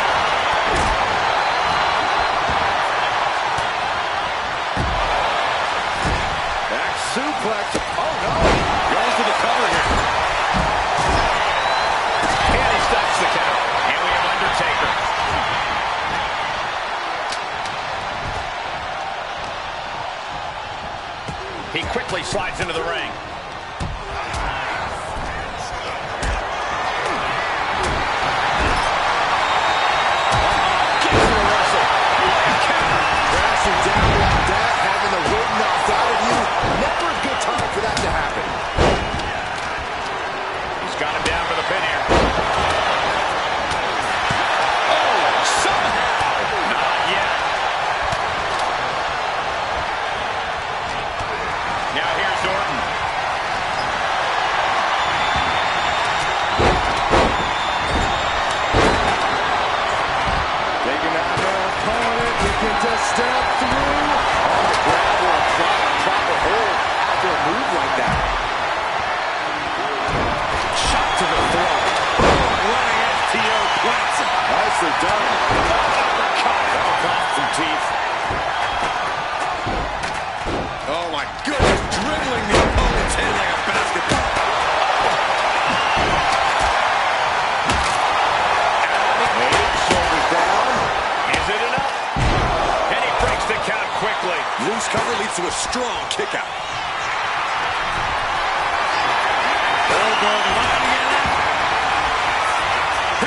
S1: Back suplex. Oh, no. Goes to the cover here.
S3: And he stops the count. And we have Undertaker. He quickly slides into the ring.
S1: Oh my goodness, dribbling the opponent's head like a basketball. Shoulders down.
S3: Is it enough? And he breaks the count quickly.
S1: Loose cover leads to a strong kick out. Here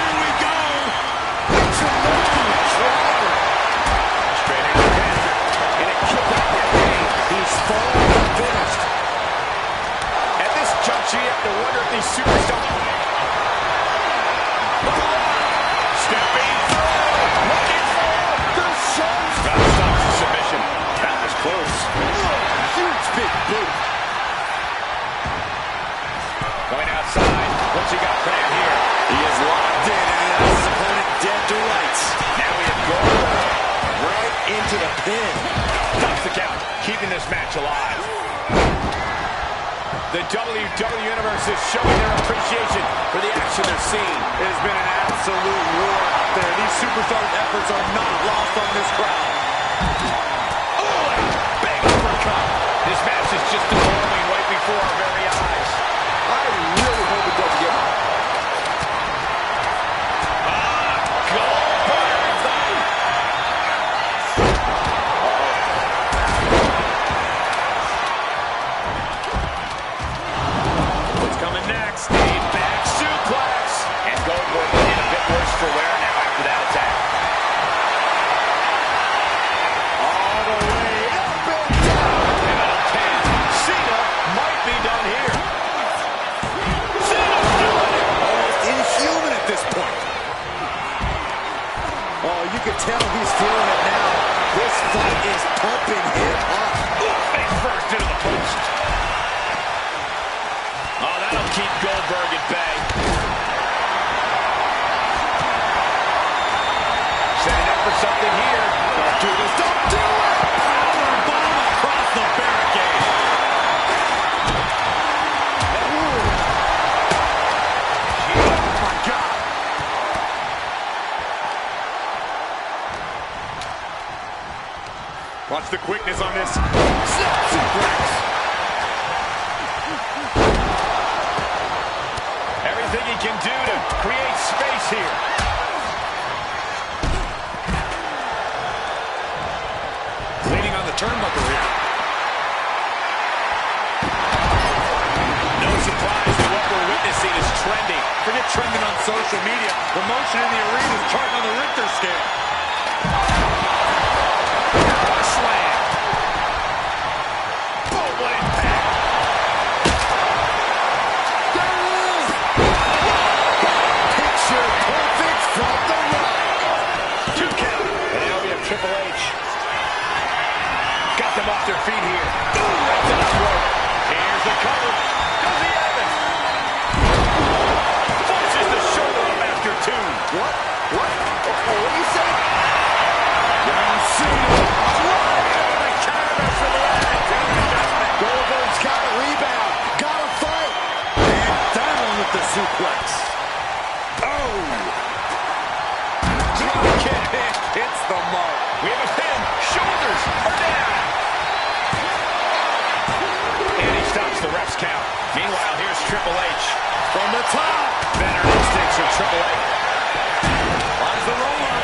S1: we go.
S3: Straight into the pin. And a kick out the game.
S1: He's falling and finished.
S3: At this juncture, you have to wonder if these superstars... Stepping through. Looking for the shot. Stops the submission. That was close.
S1: Huge big boot.
S3: Going outside. What's he got planned here?
S1: He is locked in and he has his opponent dead to rights.
S3: Now we have Goldberg.
S1: Right into the pin.
S3: Stops the count, keeping this match alive. The WWE Universe is showing their appreciation for the action they're seeing.
S1: It has been an absolute war out there. These superstars' efforts are not lost on this crowd. Oh, big uppercut.
S3: This match is just evolving right before our very eyes.
S1: I really hope it doesn't get out.
S3: What's coming next? A back suplex. And Goldberg in a bit worse for wear now after that attack.
S1: All the way up and down.
S3: Pivotal 10. Cena might be done here. Cena's doing it.
S1: Almost inhuman at this point. Oh, you can tell he's feeling it now. This fight is pumping him up.
S3: Face first into the post. Oh, that'll keep Goldberg at bay. Setting up for something here.
S1: Don't do this. Don't do it. Power bomb across the barricade. Oh, my God. Watch the quickness on this. Snap suplex.
S3: Everything he can do to create space here.
S1: Leaning on the turnbuckle here.
S3: No surprise that what we're witnessing is trending.
S1: Forget trending on social media. The motion in the arena is charting on the Richter scale.
S3: Slam. Boom, what impact.
S1: Picture perfect from the right.
S3: 2 count. And now we have Triple H. Got them off their feet here. Ooh, right to the throat. Here's the cover. Does he have it? Forces the shoulder up after 2.
S1: What? What? What do you say? Round 6.
S3: Triple H.
S1: From the top.
S3: Veteran instincts from Triple H.
S1: Finds the roll-up.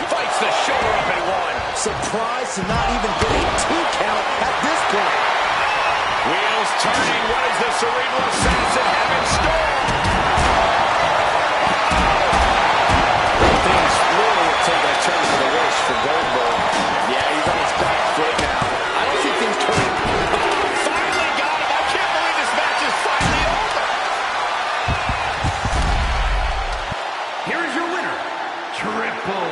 S3: Fights the shoulder up and one.
S4: Surprised to not even get a 2 count at this point.
S3: Wheels turning. What does the Cerebral Assassin have in store?
S4: Things really have taken a turn for the worse for Goldberg. Yeah, he's on his back foot now. I don't see things turning.
S3: Finally got him. I can't believe this match is finally over.
S2: Here is your winner, Triple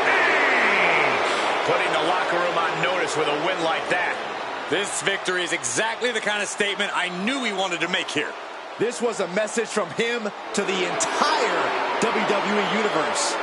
S2: H.
S3: Putting the locker room on notice with a win like that.
S1: This victory is exactly the kind of statement I knew he wanted to make here.
S4: This was a message from him to the entire WWE Universe.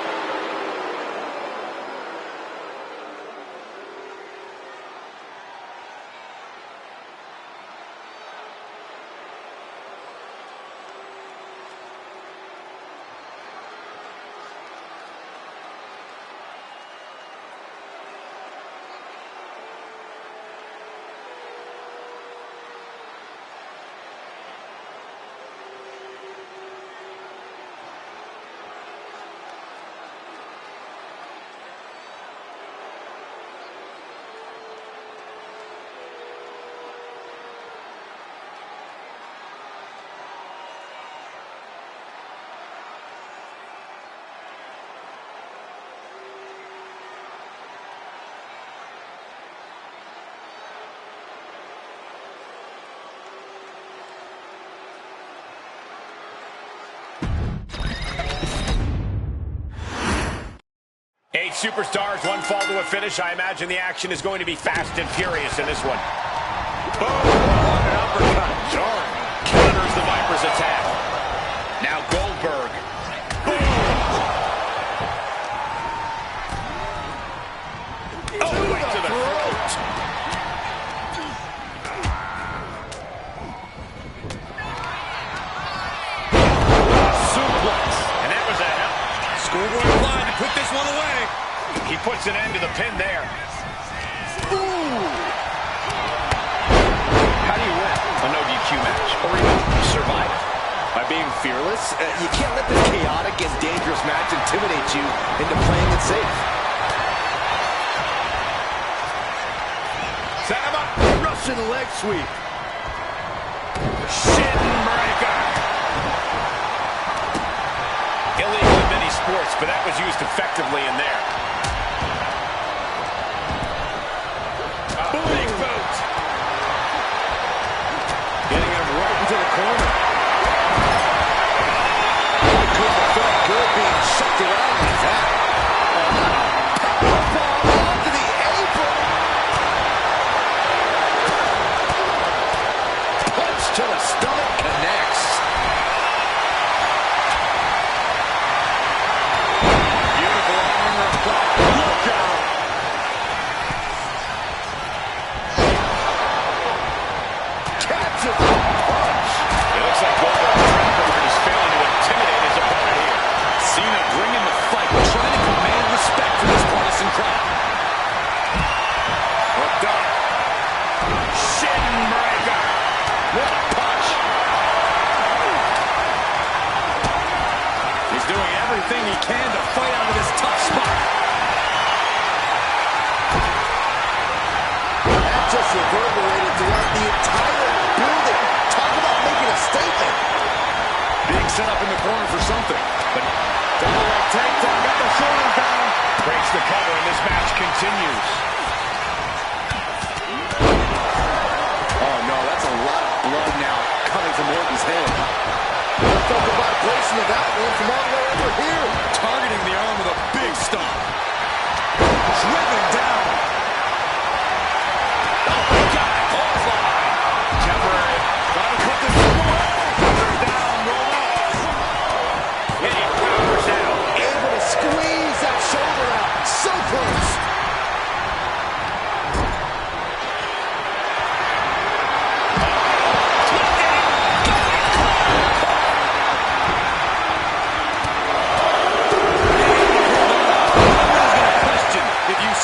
S3: Eight superstars, one fall to a finish. I imagine the action is going to be fast and furious in this one. Boom! An uppercut. Jarring. Counters the Viper's attack. Now Goldberg. Boom! Oh, right to the throat. Suplex. And that was a hell.
S1: Schoolboy blind to put this one away.
S3: He puts an end to the pin there.
S1: Ooh!
S3: How do you win a no DQ match? Or even survive it?
S4: By being fearless, you can't let this chaotic and dangerous match intimidate you into playing it safe.
S3: Set him up.
S4: Russian leg sweep.
S3: Shin breaker. Illegal in many sports, but that was used effectively in there. Big boot.
S4: Getting him right into the corner. It couldn't have felt good being shucked around like that. Powerbomb onto the apron. Punch to the stomach connects.
S1: Beautiful armor of God. Look out!
S4: Catches the punch.
S3: It looks like Goldberg's track record is failing to intimidate his opponent here.
S1: Cena bringing the fight, trying to command respect from this partisan crowd.
S3: Hooked up. Shin breaker.
S1: What a punch! He's doing everything he can to fight out of this tough spot.
S4: That just reverberated throughout the entire building. Talk about making a statement.
S1: Being set up in the corner for something. But double leg takedown, got the shoulders down.
S3: Breaks the cover, and this match continues.
S4: Oh no, that's a lot of blood now coming from Orton's head. Talk about placing of that one from all the way over here.
S1: Targeting the arm with a big stomp. Driven down. Oh my God, clothesline.
S3: Temporary.
S1: Gotta put this one away. Shoulders down, roll up.
S3: And he powers down.
S4: Able to squeeze that shoulder out. So close.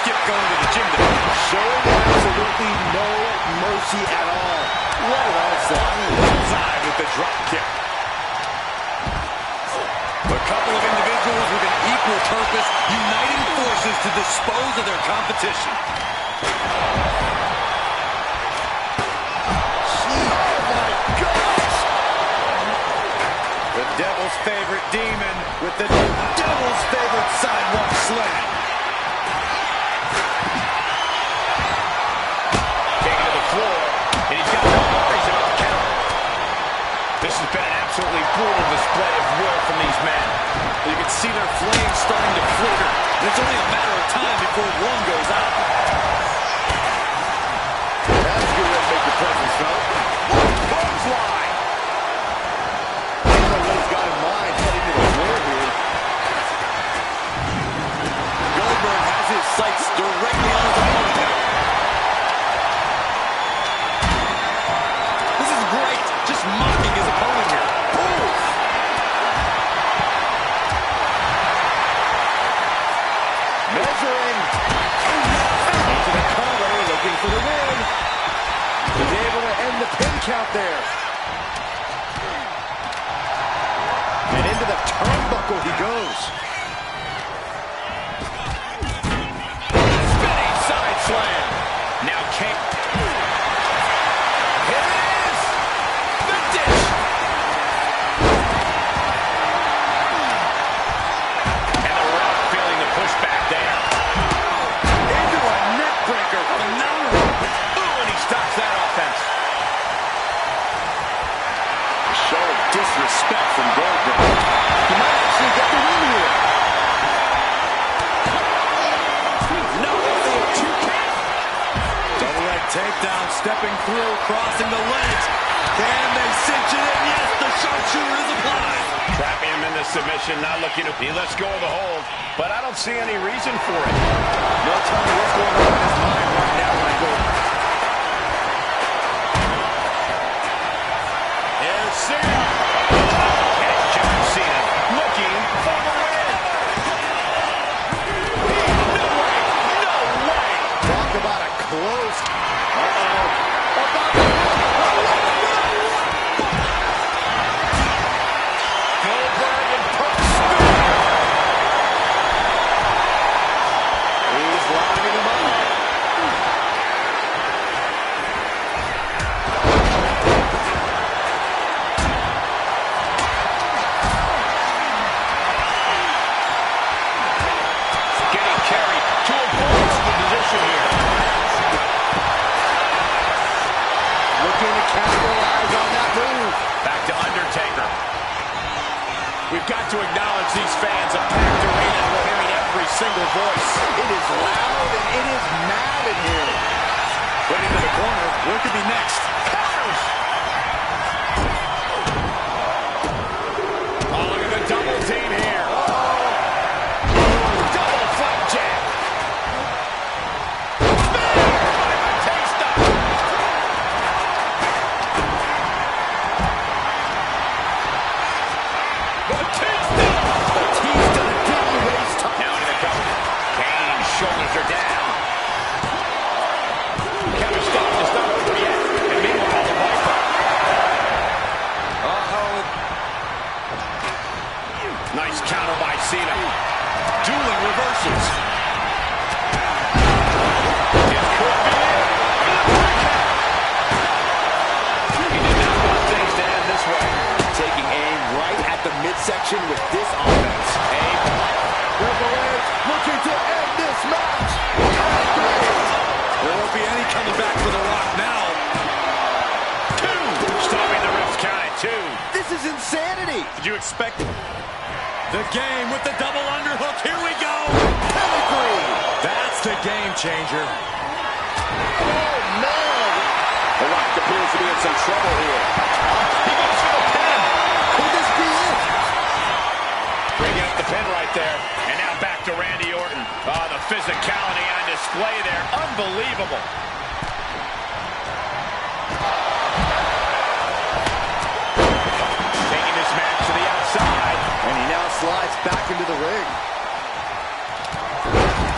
S1: skip going to the gym today.
S4: Showing absolutely no mercy at all. What an onslaught.
S1: Inside with the drop kick. A couple of individuals with an equal purpose, uniting forces to dispose of their competition. The Devil's favorite demon with the Devil's favorite sidewalk slam.
S3: Taken to the floor, and he's got no worries about the counter. This has been an absolutely brutal display of will from these men.
S1: You can see their flames starting to flicker. And it's only a matter of time before one goes out.
S4: That's a good way to make your presence felt.
S3: Clothesline.
S4: I don't know what he's got in mind heading to the floor here.
S1: Goldberg has his sights directly on his opponent now. This is great. Just mocking his opponent here. Ooh.
S4: Measuring. Into the collar, looking for the win. He's able to end the pin count there. And into the turnbuckle he goes.
S3: Spinning side slam. Now King. Here it is. The dish. And the Rock feeling the pushback there.
S1: Into a neck breaker. Phenomenal.
S3: Ooh, and he stops that offense.
S1: A show of disrespect from Goldberg. He might actually get the win here. No, only a 2 count. Double leg takedown, stepping through, crossing the legs. Can they cinch it in? Yes, the sharpshooter is applied.
S3: Trapping him in the submission, not looking to... He lets go of the hold, but I don't see any reason for it.
S1: No telling what's going on in his mind right now, Michael. Here's Cena.
S3: And John Cena looking for the win. No way. No way.
S4: Talk about a close.
S3: Goldberg and Punk.
S4: He's lining him up.
S3: Getting carried to a vulnerable position here.
S4: Looking to capitalize on that move.
S3: Back to Undertaker. We've got to acknowledge these fans, a packed arena, and we're hearing every single voice.
S4: It is loud and it is mad in here.
S1: Put into the corner. What could be next?
S3: Counters. Oh, look at the double team here. Double front jab. Batista.
S4: Batista didn't waste time.
S3: Now into the cover. Kane's shoulders are down. Kevin Stott is not over yet. And meanwhile, the Viper. Nice counter by Cena.
S1: Dueling reversals.
S3: It could be it. He did not want things to end this way.
S4: Taking aim right at the midsection with this offense.
S3: Aim.
S4: Triple H looking to end this match.
S1: There won't be any coming back for The Rock now.
S3: Two. Stopping the ref's count at 2.
S4: This is insanity.
S1: Did you expect the game with the double underhook? Here we go.
S4: Pedigree.
S1: That's the game changer.
S4: Oh, man. The Rock appears to be in some trouble here.
S3: He goes for the pin.
S4: Could this be it?
S3: Bringing up the pin right there. And now back to Randy Orton. Oh, the physicality on display there. Unbelievable. Taking this match to the outside.
S4: And he now slides back into the ring.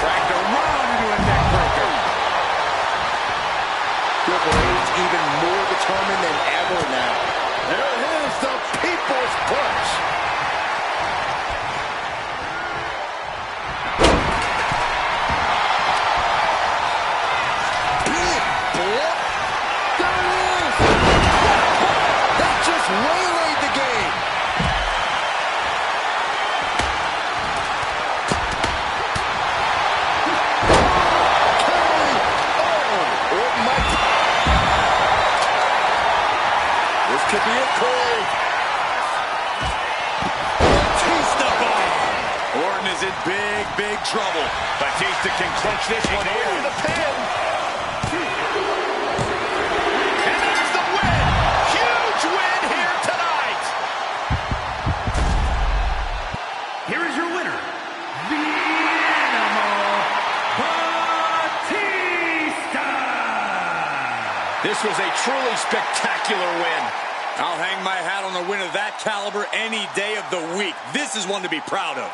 S1: Dragged around into a
S4: determined than ever now.
S3: There is the people's push.
S4: Waylaid the game. This could be a cold.
S1: Batista bomb. Orton is in big trouble.
S3: Batista can clinch this one here. The pin. And there's the win. Huge win here tonight.
S2: Here is your winner, the Animal Batista.
S3: This was a truly spectacular win.
S1: I'll hang my hat on a win of that caliber any day of the week. This is one to be proud of.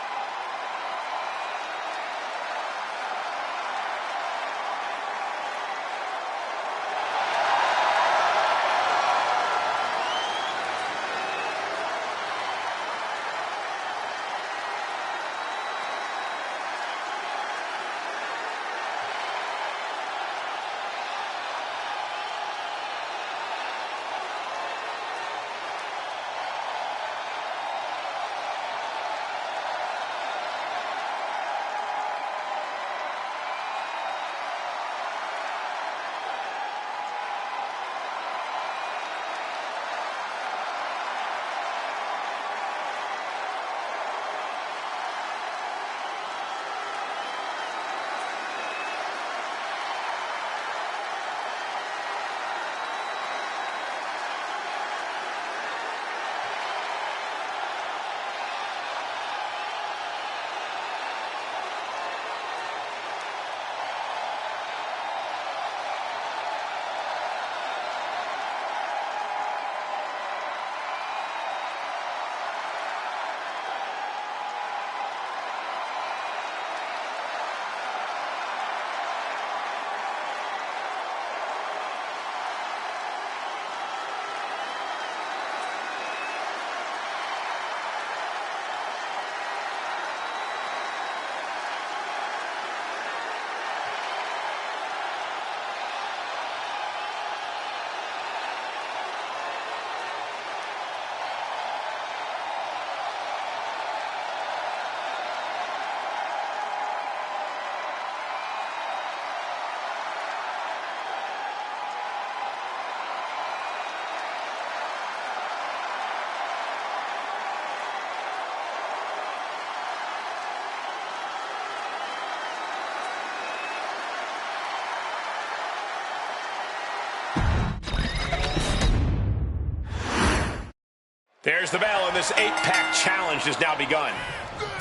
S3: There's the bell, and this 8-pack challenge has now begun.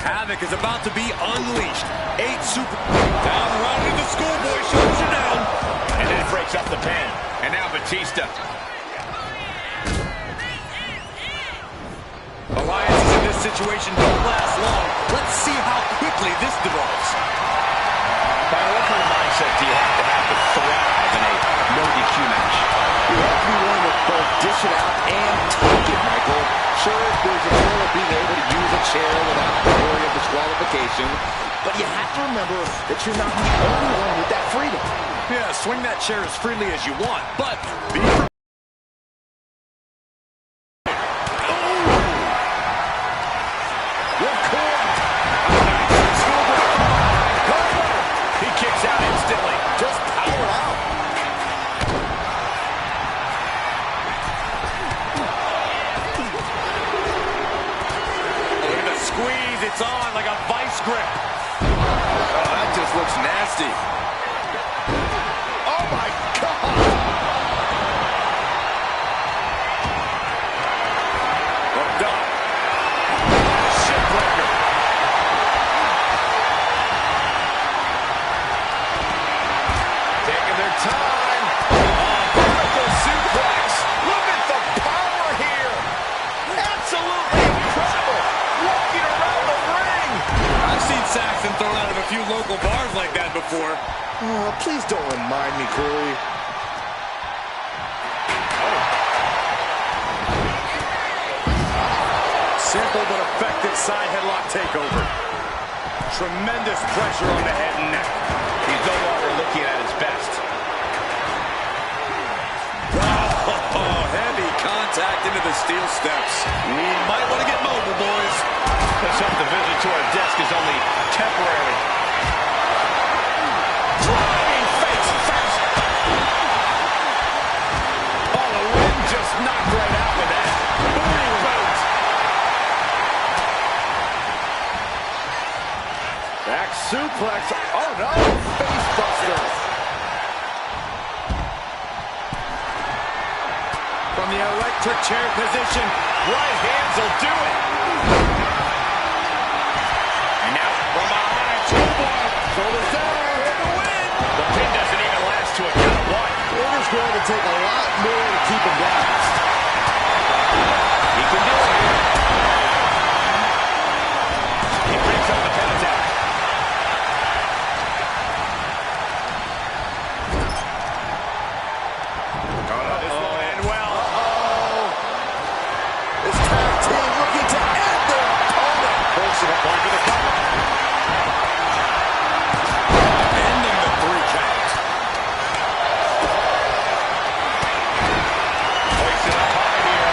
S1: Havoc is about to be unleashed. 8 super... Down around into schoolboy, shows you down.
S3: And that breaks up the pin. And now Batista.
S1: Alliances in this situation don't last long. Let's see how quickly this develops.
S3: By what kind of mindset do you have to thrive in a no DQ match?
S4: You have to be willing to both dish it out and take it, Michael. Sure, there's a thrill of being able to use a chair without the worry of disqualification, but you have to remember that you're not the only one with that freedom.
S1: Yeah, swing that chair as freely as you want, but be prepared.
S3: He kicks out instantly.
S4: Just power out.
S1: Look at the squeeze. It's on like a vice grip. Oh, that just looks nasty.
S4: Oh, my God.
S1: Hooked up. Shipbreaker.
S3: Taking their time. Vertical suplex. Look at the power here. Absolutely incredible. Walking around the ring.
S1: I've seen Saxon thrown out of a few local bars like that before.
S4: Oh, please don't remind me, Corey.
S3: Oh.
S1: simple but effective side headlock takeover. Tremendous pressure on the head and neck.
S3: He's no longer looking at his best.
S1: Oh, heavy contact into the steel steps. We might want to get mobile, boys.
S3: Let's hope the visit to our desk is only temporary. Driving face first. Oh, the wind just knocked right out with that. Booty boot.
S4: Back suplex. Oh no, face buster.
S1: From the electric chair position,
S3: Right hands will do it. And now from behind, schoolboy.
S4: Shoulders down. And the win.
S3: The pin doesn't even last to a count of one.
S4: It is going to take a lot more to keep him down.
S3: He can do it here. He brings up the pin attack. This won't end well.
S4: This tag team looking to end their opponent.
S3: Personal point for the cover.
S1: ending the 3 count.
S3: Hoisted up high here.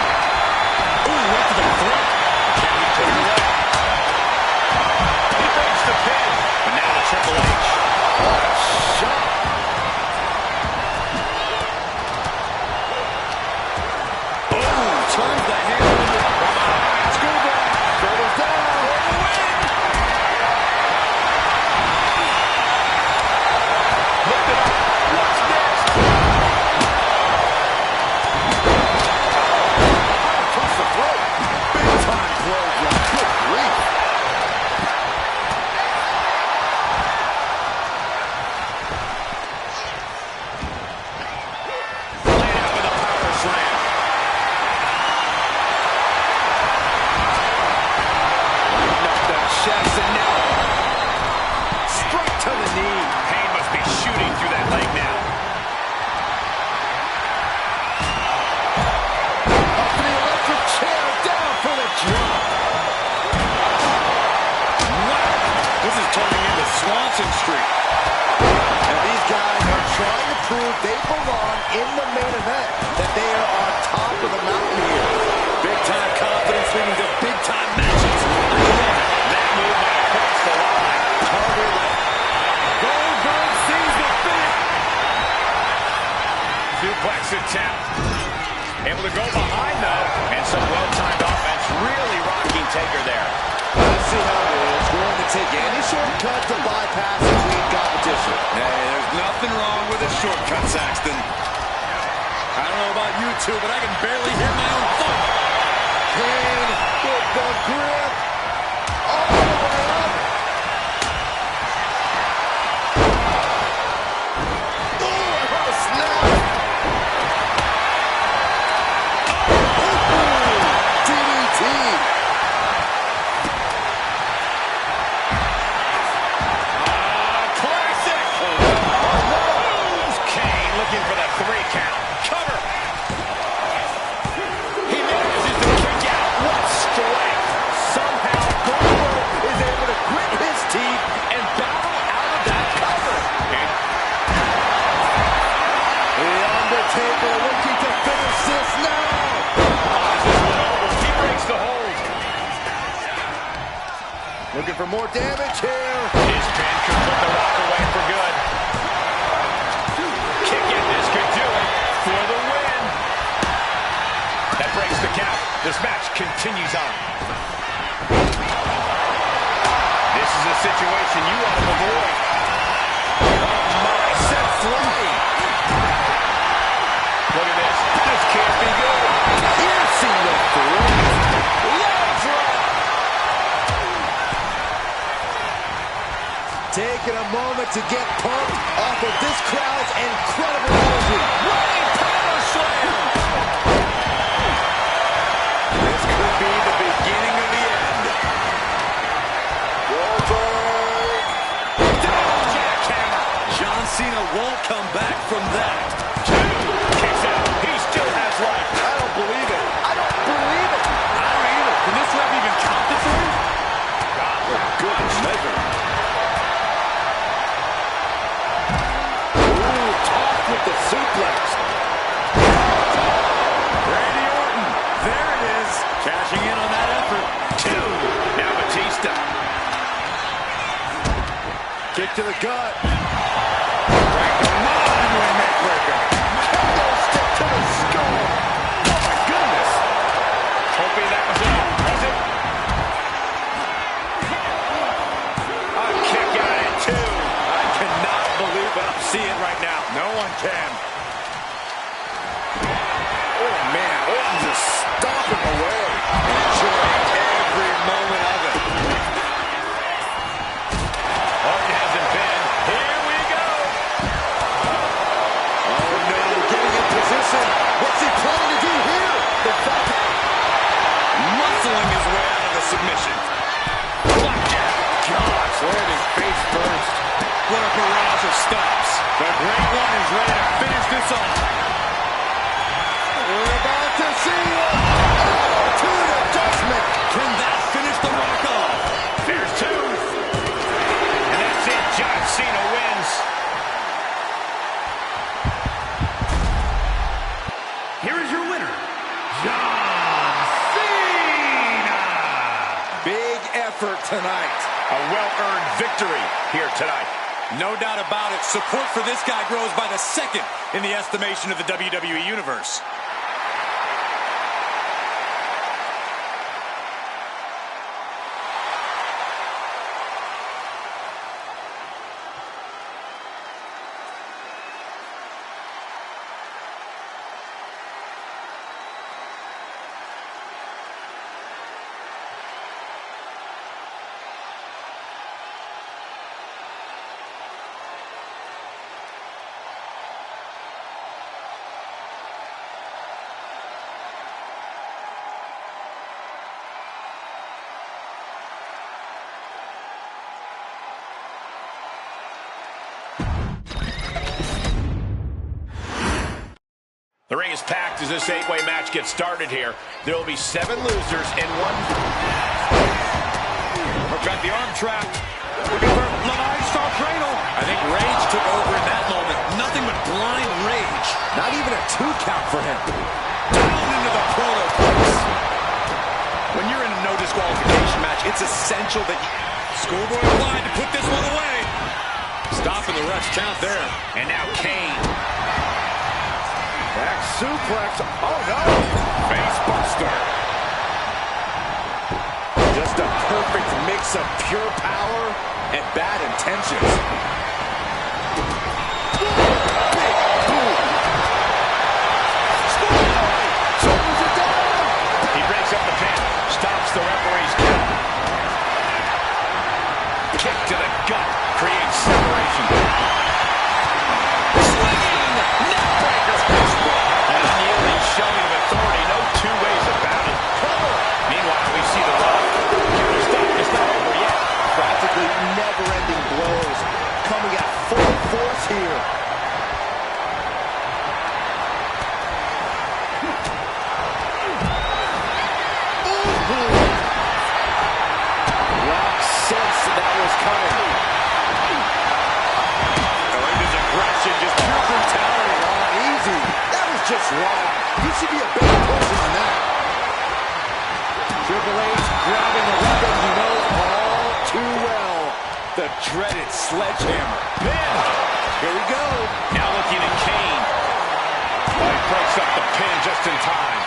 S1: Ooh, right to the throat.
S3: Can he put it away? He breaks the pin. And now to Triple H.
S4: What a shot.
S1: Turns the handle into a
S4: Schoolboy. Shoulders down. For the win.
S3: Lift it up. What's next?
S4: Across the throat. Big time clothesline. Good grief.
S3: Laid out with a power slam.
S4: Knocked the chest and now struck to the knee.
S3: Pain must be shooting through that leg now.
S4: Up to the electric chair. Down for the drop.
S1: wow. This is turning into Swanson Street.
S4: And these guys are trying to prove they belong in the main event, that they are on top of the mountain here.
S1: Big time confidence leading to big time matches. I love it.
S3: That move might have crossed the line.
S1: Target left. Goldberg sees the finish.
S3: Suplex attempt. Able to go behind, though. And some well-timed offense. Really rocking Taker there.
S4: Let's see how it is. Willing to take any shortcut to bypass the clean competition.
S1: Hey, there's nothing wrong with a shortcut, Saxton. I don't know about you two, but I can barely hear my own thought.
S4: Kane with the grip. All the way up. Ooh, what a snap. Ooh, DDT.
S3: Classic. Kane looking for the 3 count. Cover. He manages to kick out. What strength.
S4: Somehow Goldberg is able to grit his teeth and battle out of that cover. The Undertaker looking to finish this now.
S3: He breaks the hold.
S4: Looking for more damage here.
S3: His pin could put the Rock away for good. Kick in, this could do it for the win. That breaks the count. This match continues on. This is a situation you want to avoid. Oh my, set free. Look at this. This can't be good.
S4: Piercing the throat.
S3: Leg drop.
S4: Taking a moment to get pumped off of this crowd's incredible energy. Running power slam.
S1: This could be the beginning of the end.
S4: Goldberg.
S3: Double jackhammer.
S1: John Cena won't come back from that.
S3: 2. Kicks out. He still has life.
S4: I don't believe it. I don't believe it.
S1: I don't either. Can this ref even Cashing in on that effort.
S3: 2. Now Batista.
S4: Kick to the gut.
S3: Modern neckbreaker.
S4: Kendo stick to the skull.
S3: Oh my goodness. Hoping that was enough. Was it? A kick out at 2.
S1: I cannot believe what I'm seeing right now.
S3: No one can.
S4: Oh, man. Orton just stomping away.
S1: Enjoying every moment of it.
S3: Orton hasn't been. Here we go.
S4: Oh, no. Getting in position. What's he planning to do here? The
S1: Muscling his way out of the submission. Blackjack.
S3: Gosh, landing face first.
S1: What a barrage of stops.
S3: The Great One is ready to finish this off.
S4: We're about to see it. Oh, to an adjustment.
S1: Can that finish the Rock off?
S3: There's 2. And that's it. John Cena wins.
S2: Here is your winner, John Cena!
S4: Big effort tonight.
S3: A well-earned victory here tonight.
S1: No doubt about it. Support for this guy grows by the second in the estimation of the WWE Universe.
S3: The ring is packed as this 8-way match gets started here. There will be 7 losers and 1.
S1: Got the arm trapped. Looking for Levi-style cradle. I think rage took over in that moment. Nothing but blind rage.
S4: Not even a 2 count for him.
S1: Down into the protoplex. When you're in a no disqualification match, it's essential that you... Schoolboy applied to put this one away. Stopping the ref's count there.
S3: And now Kane.
S4: Back suplex. Oh, no.
S3: Face buster.
S4: Just a perfect mix of pure power and bad intentions. Big boom. Schoolboy shoulders it down.
S3: He breaks up the pin. Stops the referee's count. Kick to the gut. Creates separation.
S1: Swinging neckbreaker.
S3: An unyielding showing of authority. No 2 ways about it. Meanwhile, we see the Rock. It's not over yet.
S4: Practically never-ending blows coming at full force here. Rock sensed that was coming.
S3: His aggression, just pure brutality.
S4: Easy. That was just wrong. You should be a better person than that. Triple H grabbing the weapon he knows all too well. The dreaded sledgehammer.
S3: Pin.
S4: Here we go.
S3: Now looking at Kane. Oh, he breaks up the pin just in time.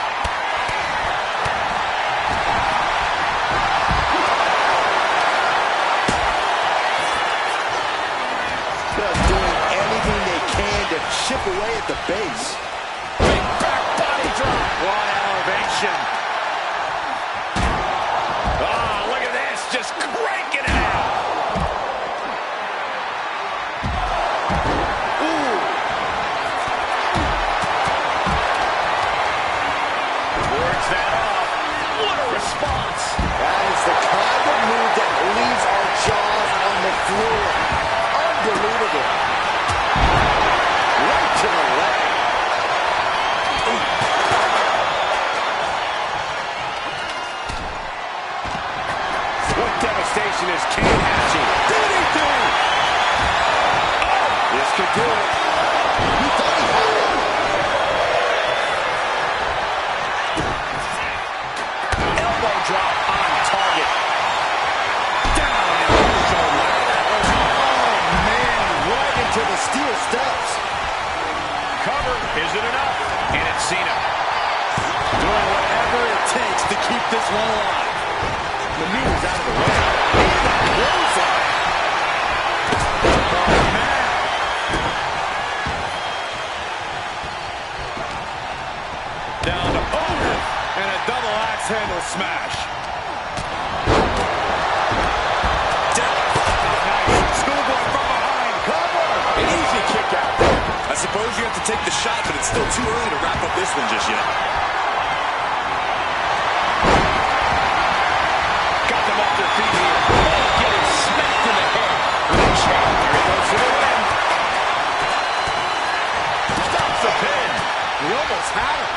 S4: Just doing anything they can to chip away at the base.
S3: Big back body drop. What elevation. Oh, look at this. Just cranking it out.
S4: Ooh.
S3: Works that off. What a response.
S4: That is the kind of move that leaves our jaws on the floor. Unbelievable. Right to the leg.
S3: What devastation is Kane hatching?
S4: DDT! Oh, this could do it. He thought he had it.
S3: Is it enough? And it's Cena.
S1: Doing whatever it takes to keep this one alive. The meter's out of the way. Clothesline. Oh, man. Down to over. And a double axe handle smash. Schoolboy from behind. Cover. An easy kick out there. I suppose you have to take the shot, but it's still too early to wrap up this one just yet.
S3: Got them off their feet here. Oh, getting smacked in the head. With a chain. Here he goes for the win. Stops the pin.
S1: We almost had him.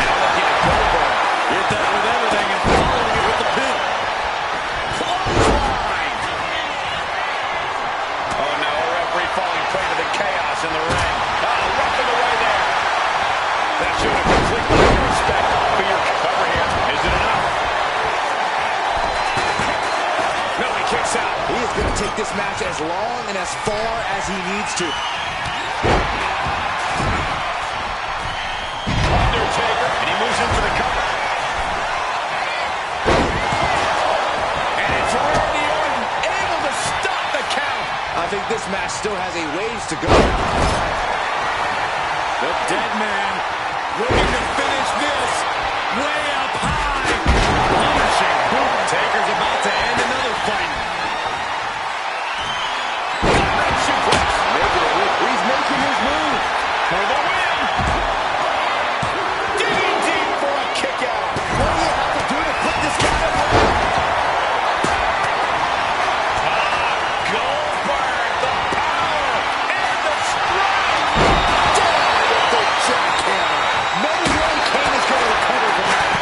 S1: Now looking at Goldberg. Hit that with everything and following it with the pin. Clothesline.
S3: Oh, no, a referee falling prey to the chaos in the ring. Oh, rough in the way there. That should have completely been respect for your cover here. Is it enough? No, he kicks out.
S4: He is going to take this match as long and as far as he needs to.
S3: Undertaker, and he moves in for the cover. And it's Randy Orton able to stop the count.
S4: I think this match still has a ways to go.
S1: The dead man looking to finish this way up high. Punishing. Boom. Taker's about to end another fight.
S4: He's making his move.
S3: For the win. Digging deep for a kick out.
S4: What do you have to do to put this guy away?
S3: Goldberg, the power and the strength.
S4: Down with the jackhammer. No way Kane is going to recover from that.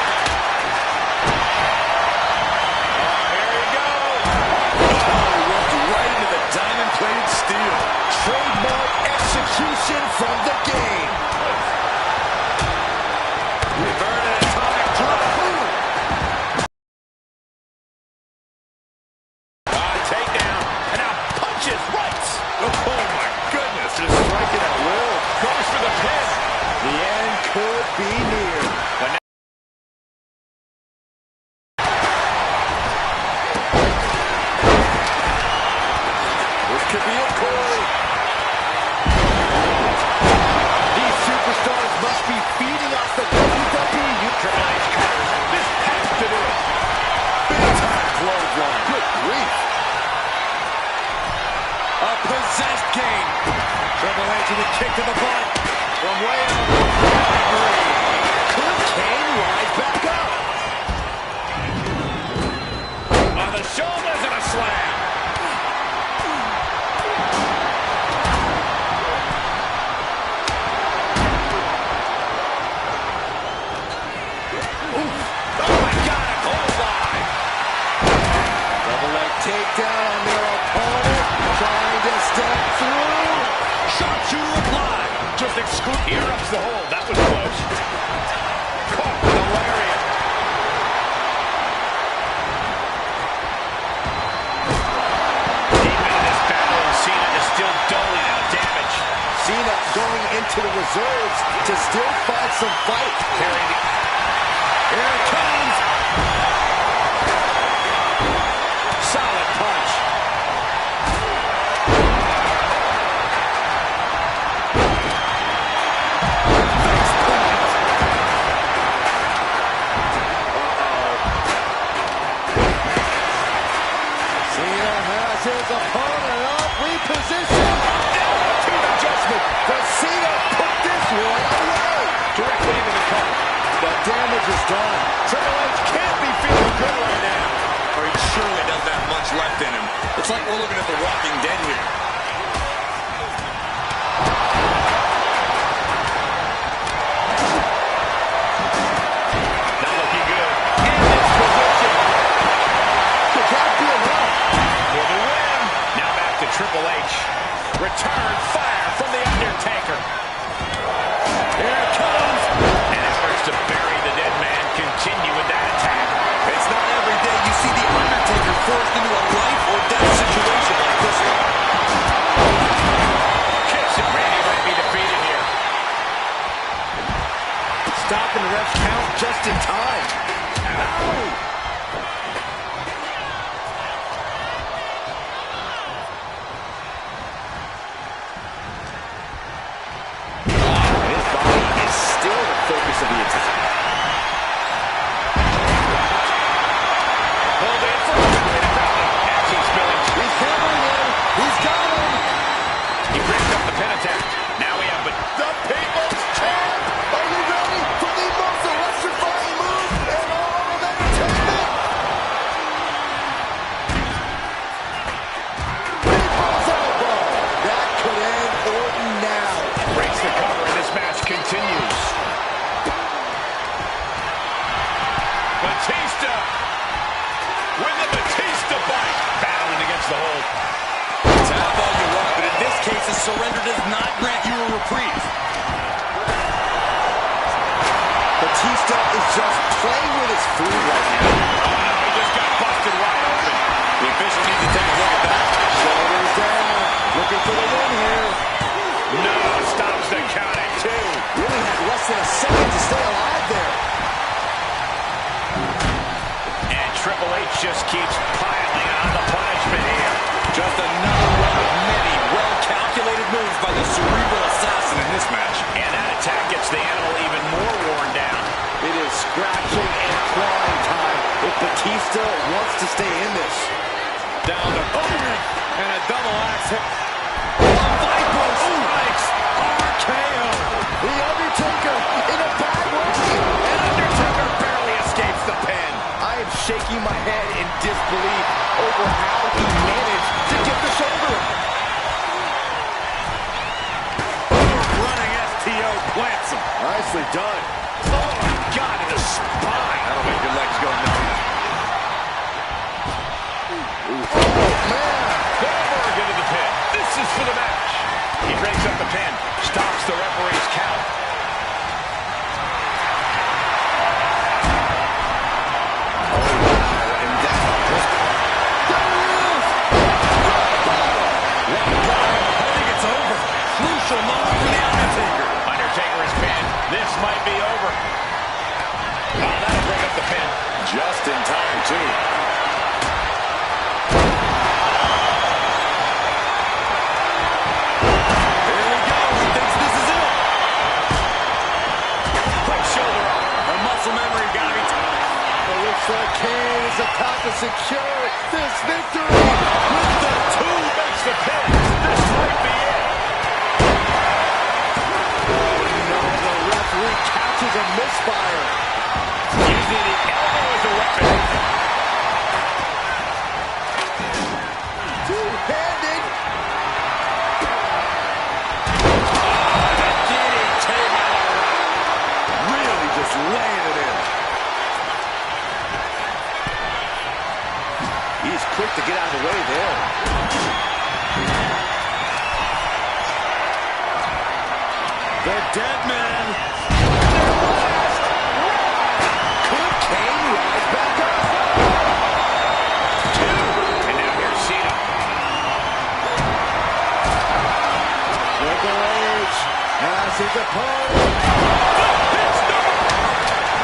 S3: Here we go.
S1: Oh, he walked right into the diamond-plated steel.
S4: Trademark execution from the game.
S1: Reverted atomic drop.
S3: Takedown. And now punches right.
S1: Oh, my goodness. Just striking at will.
S3: Goes for the pin.
S4: The end could be near.
S3: But now
S4: This could be it, Corey. These superstars must be feeding off the WWE.
S3: Triple H covers. This has to do it.
S1: Big-time clothesline.
S4: Good grief.
S1: A possessed Kane. Triple H with a kick to the butt. From way out.
S4: Could Kane rise back up?
S3: On the shoulders and a slam. Oh my God, a clothesline.
S4: Double leg takedown on their opponent. Trying to step through.
S3: Sharpshooter applied. Just exclude. Here ups the hold. That was close. Caught with a lariat. Deep into this battle, and Cena is still doling out damage.
S4: Cena going into the reserves to still find some fight.
S3: Carrying the...
S1: Here it comes.
S3: Solid punch.
S4: Cena has his opponent up, repositioned.
S3: Team adjustment.
S4: Does Cena put this one away?
S3: Directly into the cover.
S4: The damage is done.
S3: Triple H can't be feeling good right now.
S1: Or he surely doesn't have much left in him. It's like we're looking at The Walking Dead here.
S3: Not looking good. In this position.
S4: Could that be enough?
S3: For the win. Now back to Triple H. Return fire from The Undertaker. Here it comes. And efforts to bury the dead man continue with that attack.
S1: It's not every day you see The Undertaker forced into a life or death
S4: just in time. Ow! Focus of the attack.
S3: Pulled in for action spilling.
S4: He's hammering in. He's got him.
S3: He breaks up the pin attack. Now we have
S4: the People's Champ. Are you ready for the most electrifying move in all of entertainment? People's elbow. That could end Orton now.
S3: breaks the cover, and this match continues. Batista with the Batista bite. Battling against the hold.
S1: Tap all you want, but in this case, a surrender does not grant you a reprieve.
S4: Batista is just playing with his food right now.
S3: Oh, no, he just got busted wide open.
S1: The official needs to take a look at that.
S4: Shoulders down. Looking for the win here.
S3: No, stops the count at 2.
S4: Really had less than a second to stay alive there.
S3: And Triple H just keeps piling on the punishment here.
S1: Just another one of many well-calculated moves by the cerebral assassin in this match.
S3: And that attack gets the animal even more worn down.
S4: It is scratching and clawing time if Batista wants to stay in this.
S1: Down to Owen and a double axe hit. Viper strikes RKO.
S4: The Undertaker in a bad way.
S3: And Undertaker barely escapes the pin.
S4: I am shaking my head in disbelief over how he managed to get the shoulder.
S1: Running STO plants him.
S4: Nicely done.
S3: Oh, my God, in the spine.
S1: That'll make your legs go numb.
S4: Oh, man.
S3: Goldberg into the pin. This is for the match. He breaks up the pin. Stops the referee's count.
S1: Moment for the Undertaker.
S3: Undertaker is pinned. This might be over. Oh, that'll break up the pin.
S1: Just in time, too. Here we go. He thinks this is it.
S3: Quick shoulder up.
S1: The muscle memory got to be tight.
S4: It looks like Kane is about to secure this victory with the 2.
S3: Makes the pin. This might be it.
S4: Catches a misfire.
S3: Using the elbow as a weapon.
S4: Two-handed.
S1: The DDT. Really just laying it in.
S4: He's quick to get out of the way there.
S1: The dead man.
S4: Could Kane rise back up?
S3: 2. And now here's Cena.
S4: Triple H has his opponent.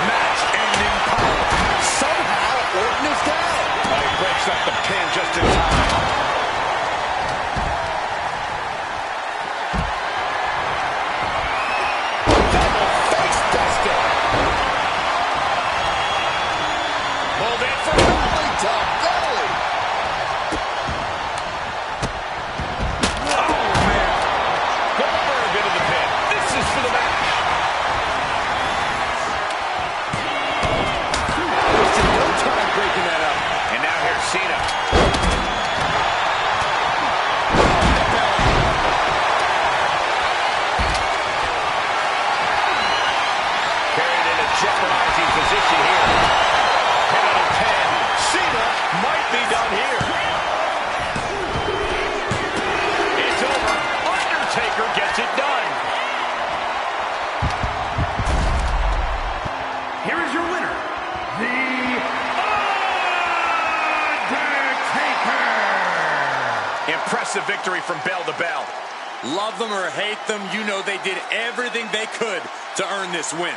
S3: Match-ending power.
S4: Somehow Orton is down.
S3: Oh, he breaks up the pin just in time. Jeopardizing position here. Pin out of 10. Cena might be done here. It's over. Undertaker gets it done.
S2: Here is your winner, The Undertaker!
S3: Impressive victory from bell to bell.
S1: Love them or hate them, you know they did everything they could to earn this win.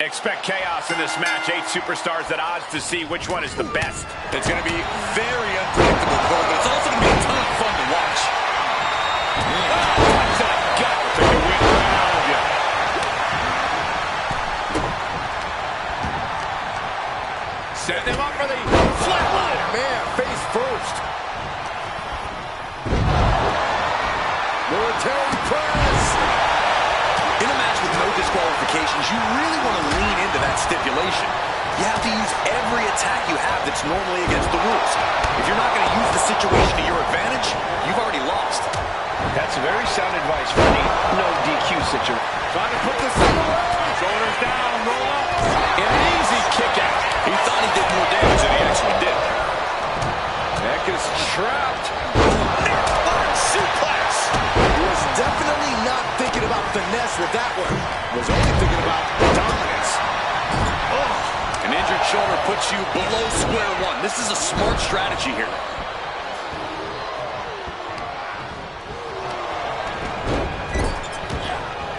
S3: Expect chaos in this match. 8 superstars at odds to see which one is the best.
S1: It's going to be very unpredictable, Cole, but it's also going to be a ton of fun to watch.
S3: Punch to the gut. Take the win right out of you. Set them up for the flatline.
S4: Man, face first. Military press.
S1: In a match with no disqualifications, you really want to lean into that stipulation. You have to use every attack you have that's normally against the rules. If you're not going to use the situation to your advantage, you've already lost.
S3: That's very sound advice for any no DQ situation.
S1: Trying to put this away. Shoulders down, roll up.
S3: An easy kick out.
S1: He thought he did more damage than he actually did.
S3: Neck is trapped.
S1: Neck suplex.
S4: Was definitely not thinking about finesse with that one. Was only thinking about dominance.
S1: Oh, an injured shoulder puts you below square one. This is a smart strategy here.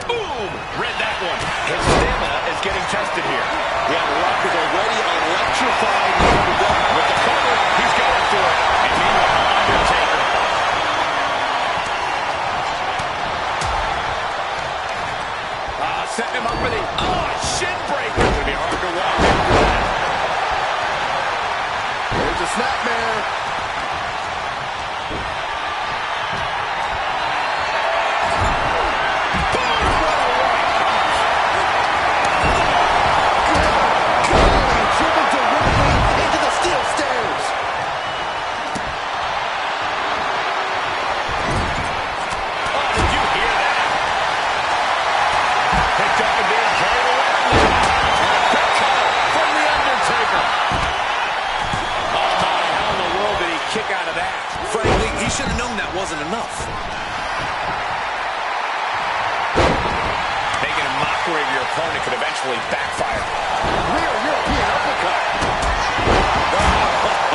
S3: Boom! Read that one. His stamina is getting tested here.
S4: Yeah, Rock is already electrified.
S3: With the cover, he's going for it. And meanwhile, Undertaker. Setting him up for the shin breaker. It's going to be hard to walk after that.
S4: There's a snapmare. Driven directly into the steel stairs.
S3: Oh, did you hear that? Picked up and being carried away. And a quick cover from the Undertaker. Oh my, how in the world did he kick out of that?
S1: Frankly, he should have known that wasn't enough.
S3: Making a mockery of your opponent could eventually backfire.
S4: Rear European uppercut.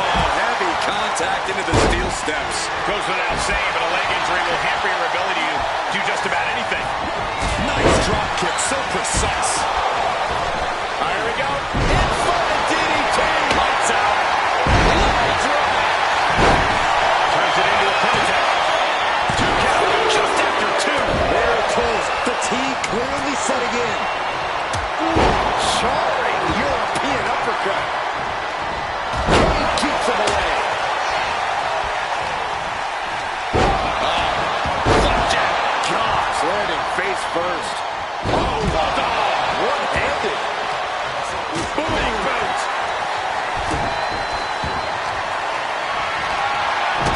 S1: Oh, heavy contact into the steel steps.
S3: Goes without saying, but a leg injury will hamper your ability to do just about anything.
S1: Nice drop kick, so precise.
S3: Here we go. In for the DDT.
S1: Lights out.
S3: Leg drop. Turns it into a pin attack. 2 count just after 2.
S4: There it is. Fatigue clearly setting in. Charring European uppercut. Kane keeps him away.
S3: Flapjack.
S4: Gosh, landing face first. One-handed.
S3: Booming boot.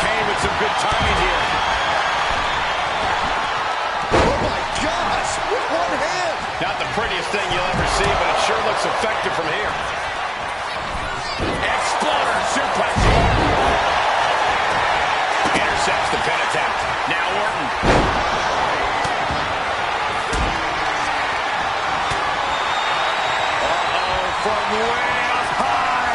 S3: Kane with some good timing here.
S4: Oh my gosh, with one hand.
S3: Not the prettiest thing you'll ever see, but it sure looks effective from here. Exploder suplex. Intercepts the pin attack. Now Orton. From way up high.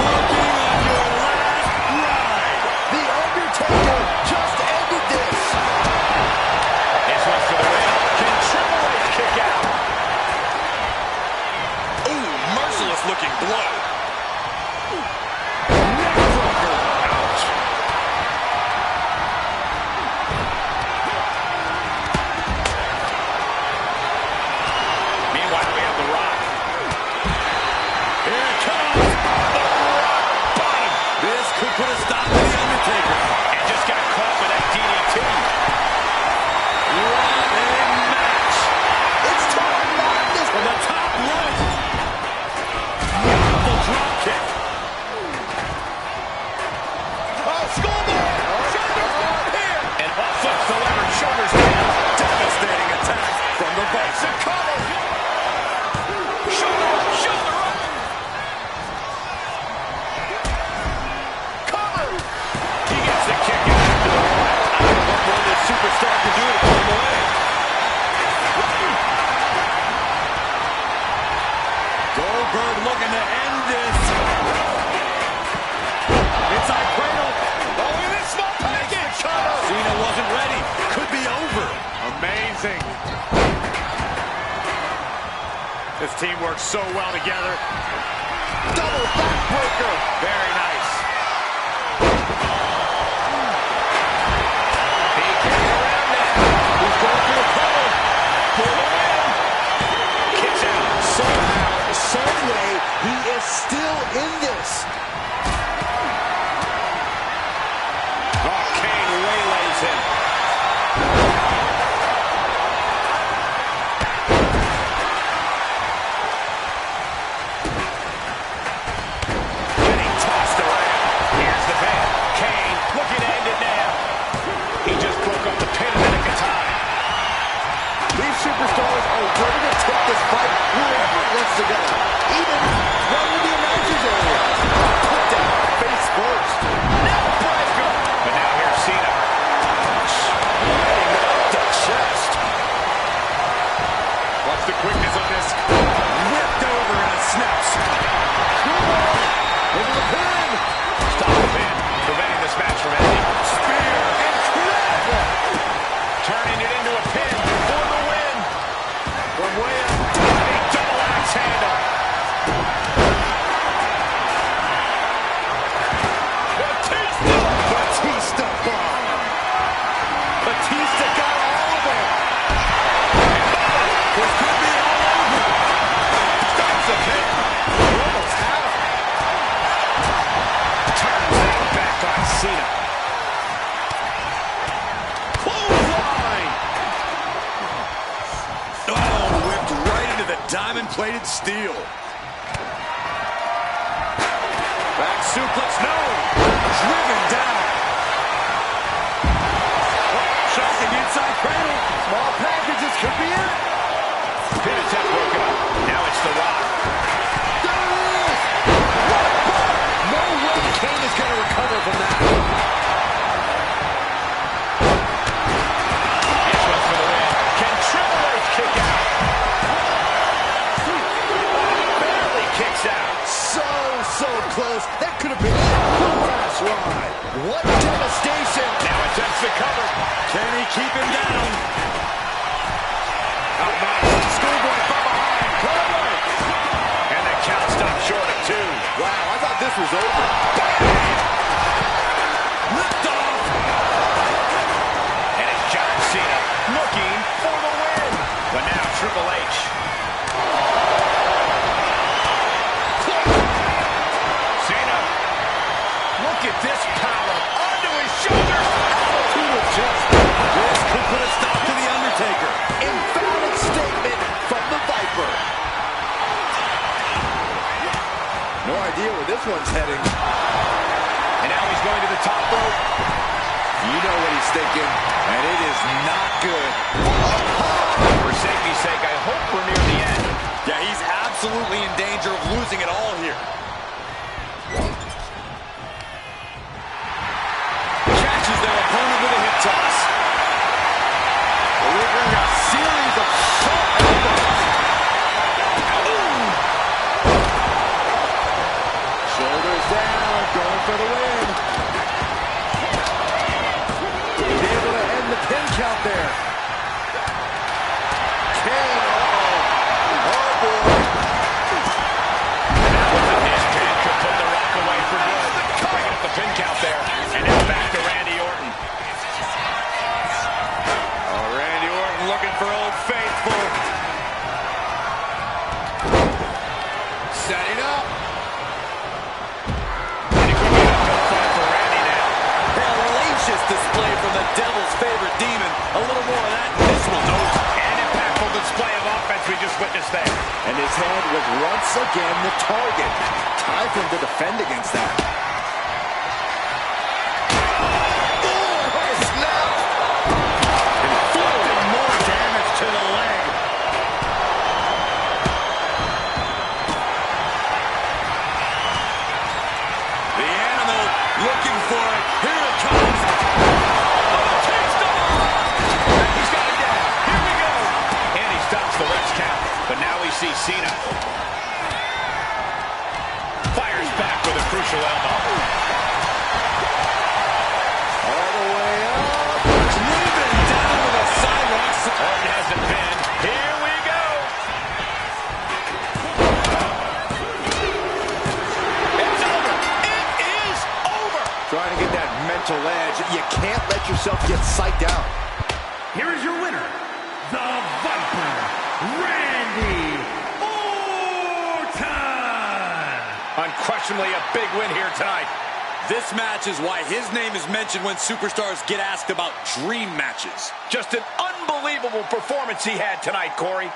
S3: Working on your last ride.
S4: The Undertaker just ended this.
S3: This one's for the win. Can Triple H kick out?
S1: Ooh, merciless looking blow.
S3: Neckbreaker. Ouch. Meanwhile, we have The Rock. Here it comes. The Rock bottom.
S1: This could put a stop to the Undertaker.
S3: And just got caught with that DDT.
S1: What a match.
S4: It's total madness.
S1: From the top rope. Beautiful drop kick.
S4: Oh, schoolboy. Shoulders down here.
S3: And off flips the lever, shoulders down.
S1: Devastating attack from the base.
S3: And cover. Shoulder up, shoulder up. Cover. He gets the kick out after the one. I don't know what this superstar can do to put him away.
S1: Goldberg looking to end this. Inside cradle.
S3: Oh, look at this small package.
S1: Cena wasn't ready. Could be over.
S3: Amazing.
S1: This team works so well together.
S4: Double backbreaker.
S1: Very nice.
S3: He can get around that.
S4: He's going for the cover.
S3: For the win. Kicks out.
S4: Somehow, some way, he is still in this.
S3: Oh, Kane waylays him. Getting tossed around. Here's the pin. Kane looking to end it now. He just broke up the pin in the nick of time.
S4: These superstars are ready to take this fight wherever it wants to go. Even run to the announcer's area. Put down face first. Neckbreaker.
S3: But now here's Cena.
S4: Laying out the chest.
S1: Watch the quickness on this. Whipped over and a snaps.
S4: Over the pin.
S3: Stop the pin. Preventing this match from ending.
S4: Spear. Incredible.
S3: Turning it into a pin for the win. From way up. A double axe handle.
S4: Batista bomb. Batista got all of it. This could be all over.
S3: Stops the pin.
S4: Almost had him.
S3: Turns that back on Cena.
S4: Clothesline.
S1: Oh, whipped right into the diamond-plated steel. Back suplex, no! Driven down. Oh, shocking inside cradle.
S4: Small packages could be it.
S3: Pin attempt broken up. Now it's The Rock.
S4: There it is. What a bump. No way Kane is going to recover from that.
S3: This one's for the win. Can Triple H kick out? Barely kicks out.
S4: So close. That could have been the last ride. What devastation.
S3: Now attempts to cover.
S1: Can he keep him down?
S3: Outmatched. Schoolboy from behind. Cover. And the count stopped short of 2.
S4: Wow, I thought this was over.
S1: Lift off.
S3: And it's John Cena looking for the win. But now Triple H. Cena. Look at this power. Onto his shoulders.
S4: To the chest.
S1: This could put a stop to The Undertaker.
S4: Emphatic statement from the Viper. No idea where this one's heading.
S3: And now he's going to the top rope.
S1: You know what he's thinking, and it is not good.
S3: For safety's sake, I hope we're near the end.
S1: Yeah, he's absolutely in danger of losing it all here. Catches their opponent with a hip toss. Delivering a series of sharp elbows.
S4: Shoulders down, going for the win. He's able to end the pin count there. Kane, oh boy.
S3: That was a mispin. Could put The Rock away for good. Bringing up the pin count there. And now back to Randy Orton.
S1: Oh, Randy Orton looking for Old Faithful. Setting up.
S3: And it could be an uphill fight for Randy now.
S1: Hellacious display from the Devil's favorite demon. A little more of that in this one, though.
S3: An impactful display of offense we just witnessed there.
S4: And his head was once again the target. Time for him to defend against that. Oh, what a snap!
S1: Inflicting more damage to the leg. The animal looking for it. Here it comes. Oh, taste of it.
S3: He's got it down. Here we go. And he stops the ref's count. But now we see Cena. Fires back with a crucial elbow.
S4: All the way up.
S1: Driven down to the sidewalks.
S3: Orton has it pinned. Here we go.
S2: Randy Orton.
S3: Unquestionably a big win here tonight.
S1: This match is why his name is mentioned when superstars get asked about dream matches.
S3: Just an unbelievable performance he had tonight, Corey.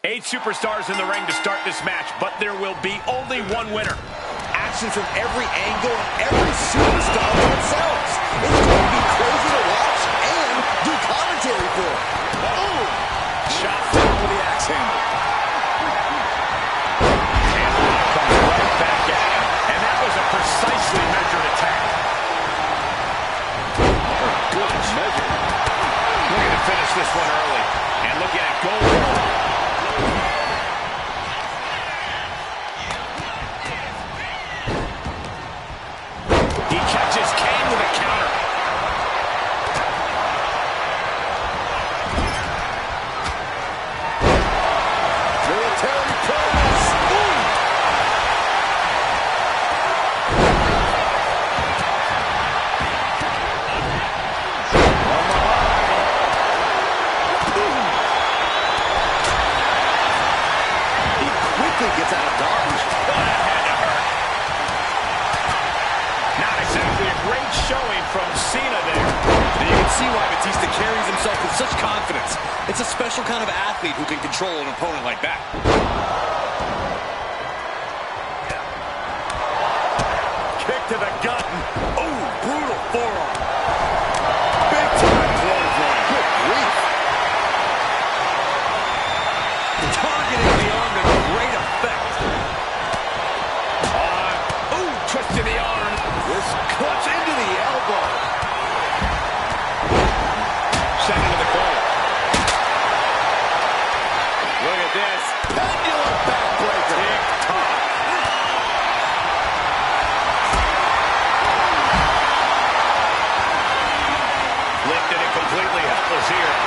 S3: Eight superstars in the ring to start this match, but there will be only one winner.
S4: Action from every angle and every superstar for themselves. It's going to be crazy to watch and do commentary for. Oh!
S1: Shot down with the axe handle.
S3: And comes right back at him. And that was a precisely measured attack.
S1: Good measure.
S3: Looking to finish this one early. And look at it go.
S4: Gets out of dodge.
S3: Oh, that had to hurt. Not exactly a great showing from Cena there.
S1: You can see why Batista carries himself with such confidence. It's a special kind of athlete who can control an opponent like that.
S3: Kick to the gut.
S1: Oh, brutal forearm. Big time clothesline. Good grief. Targeting the arm to great effect.
S3: Twist to the arm.
S1: This clutch into the elbow.
S3: Send into the corner.
S1: Look at this. Pendulum backbreaker. Tick-tock.
S3: Lifted and completely helpless here.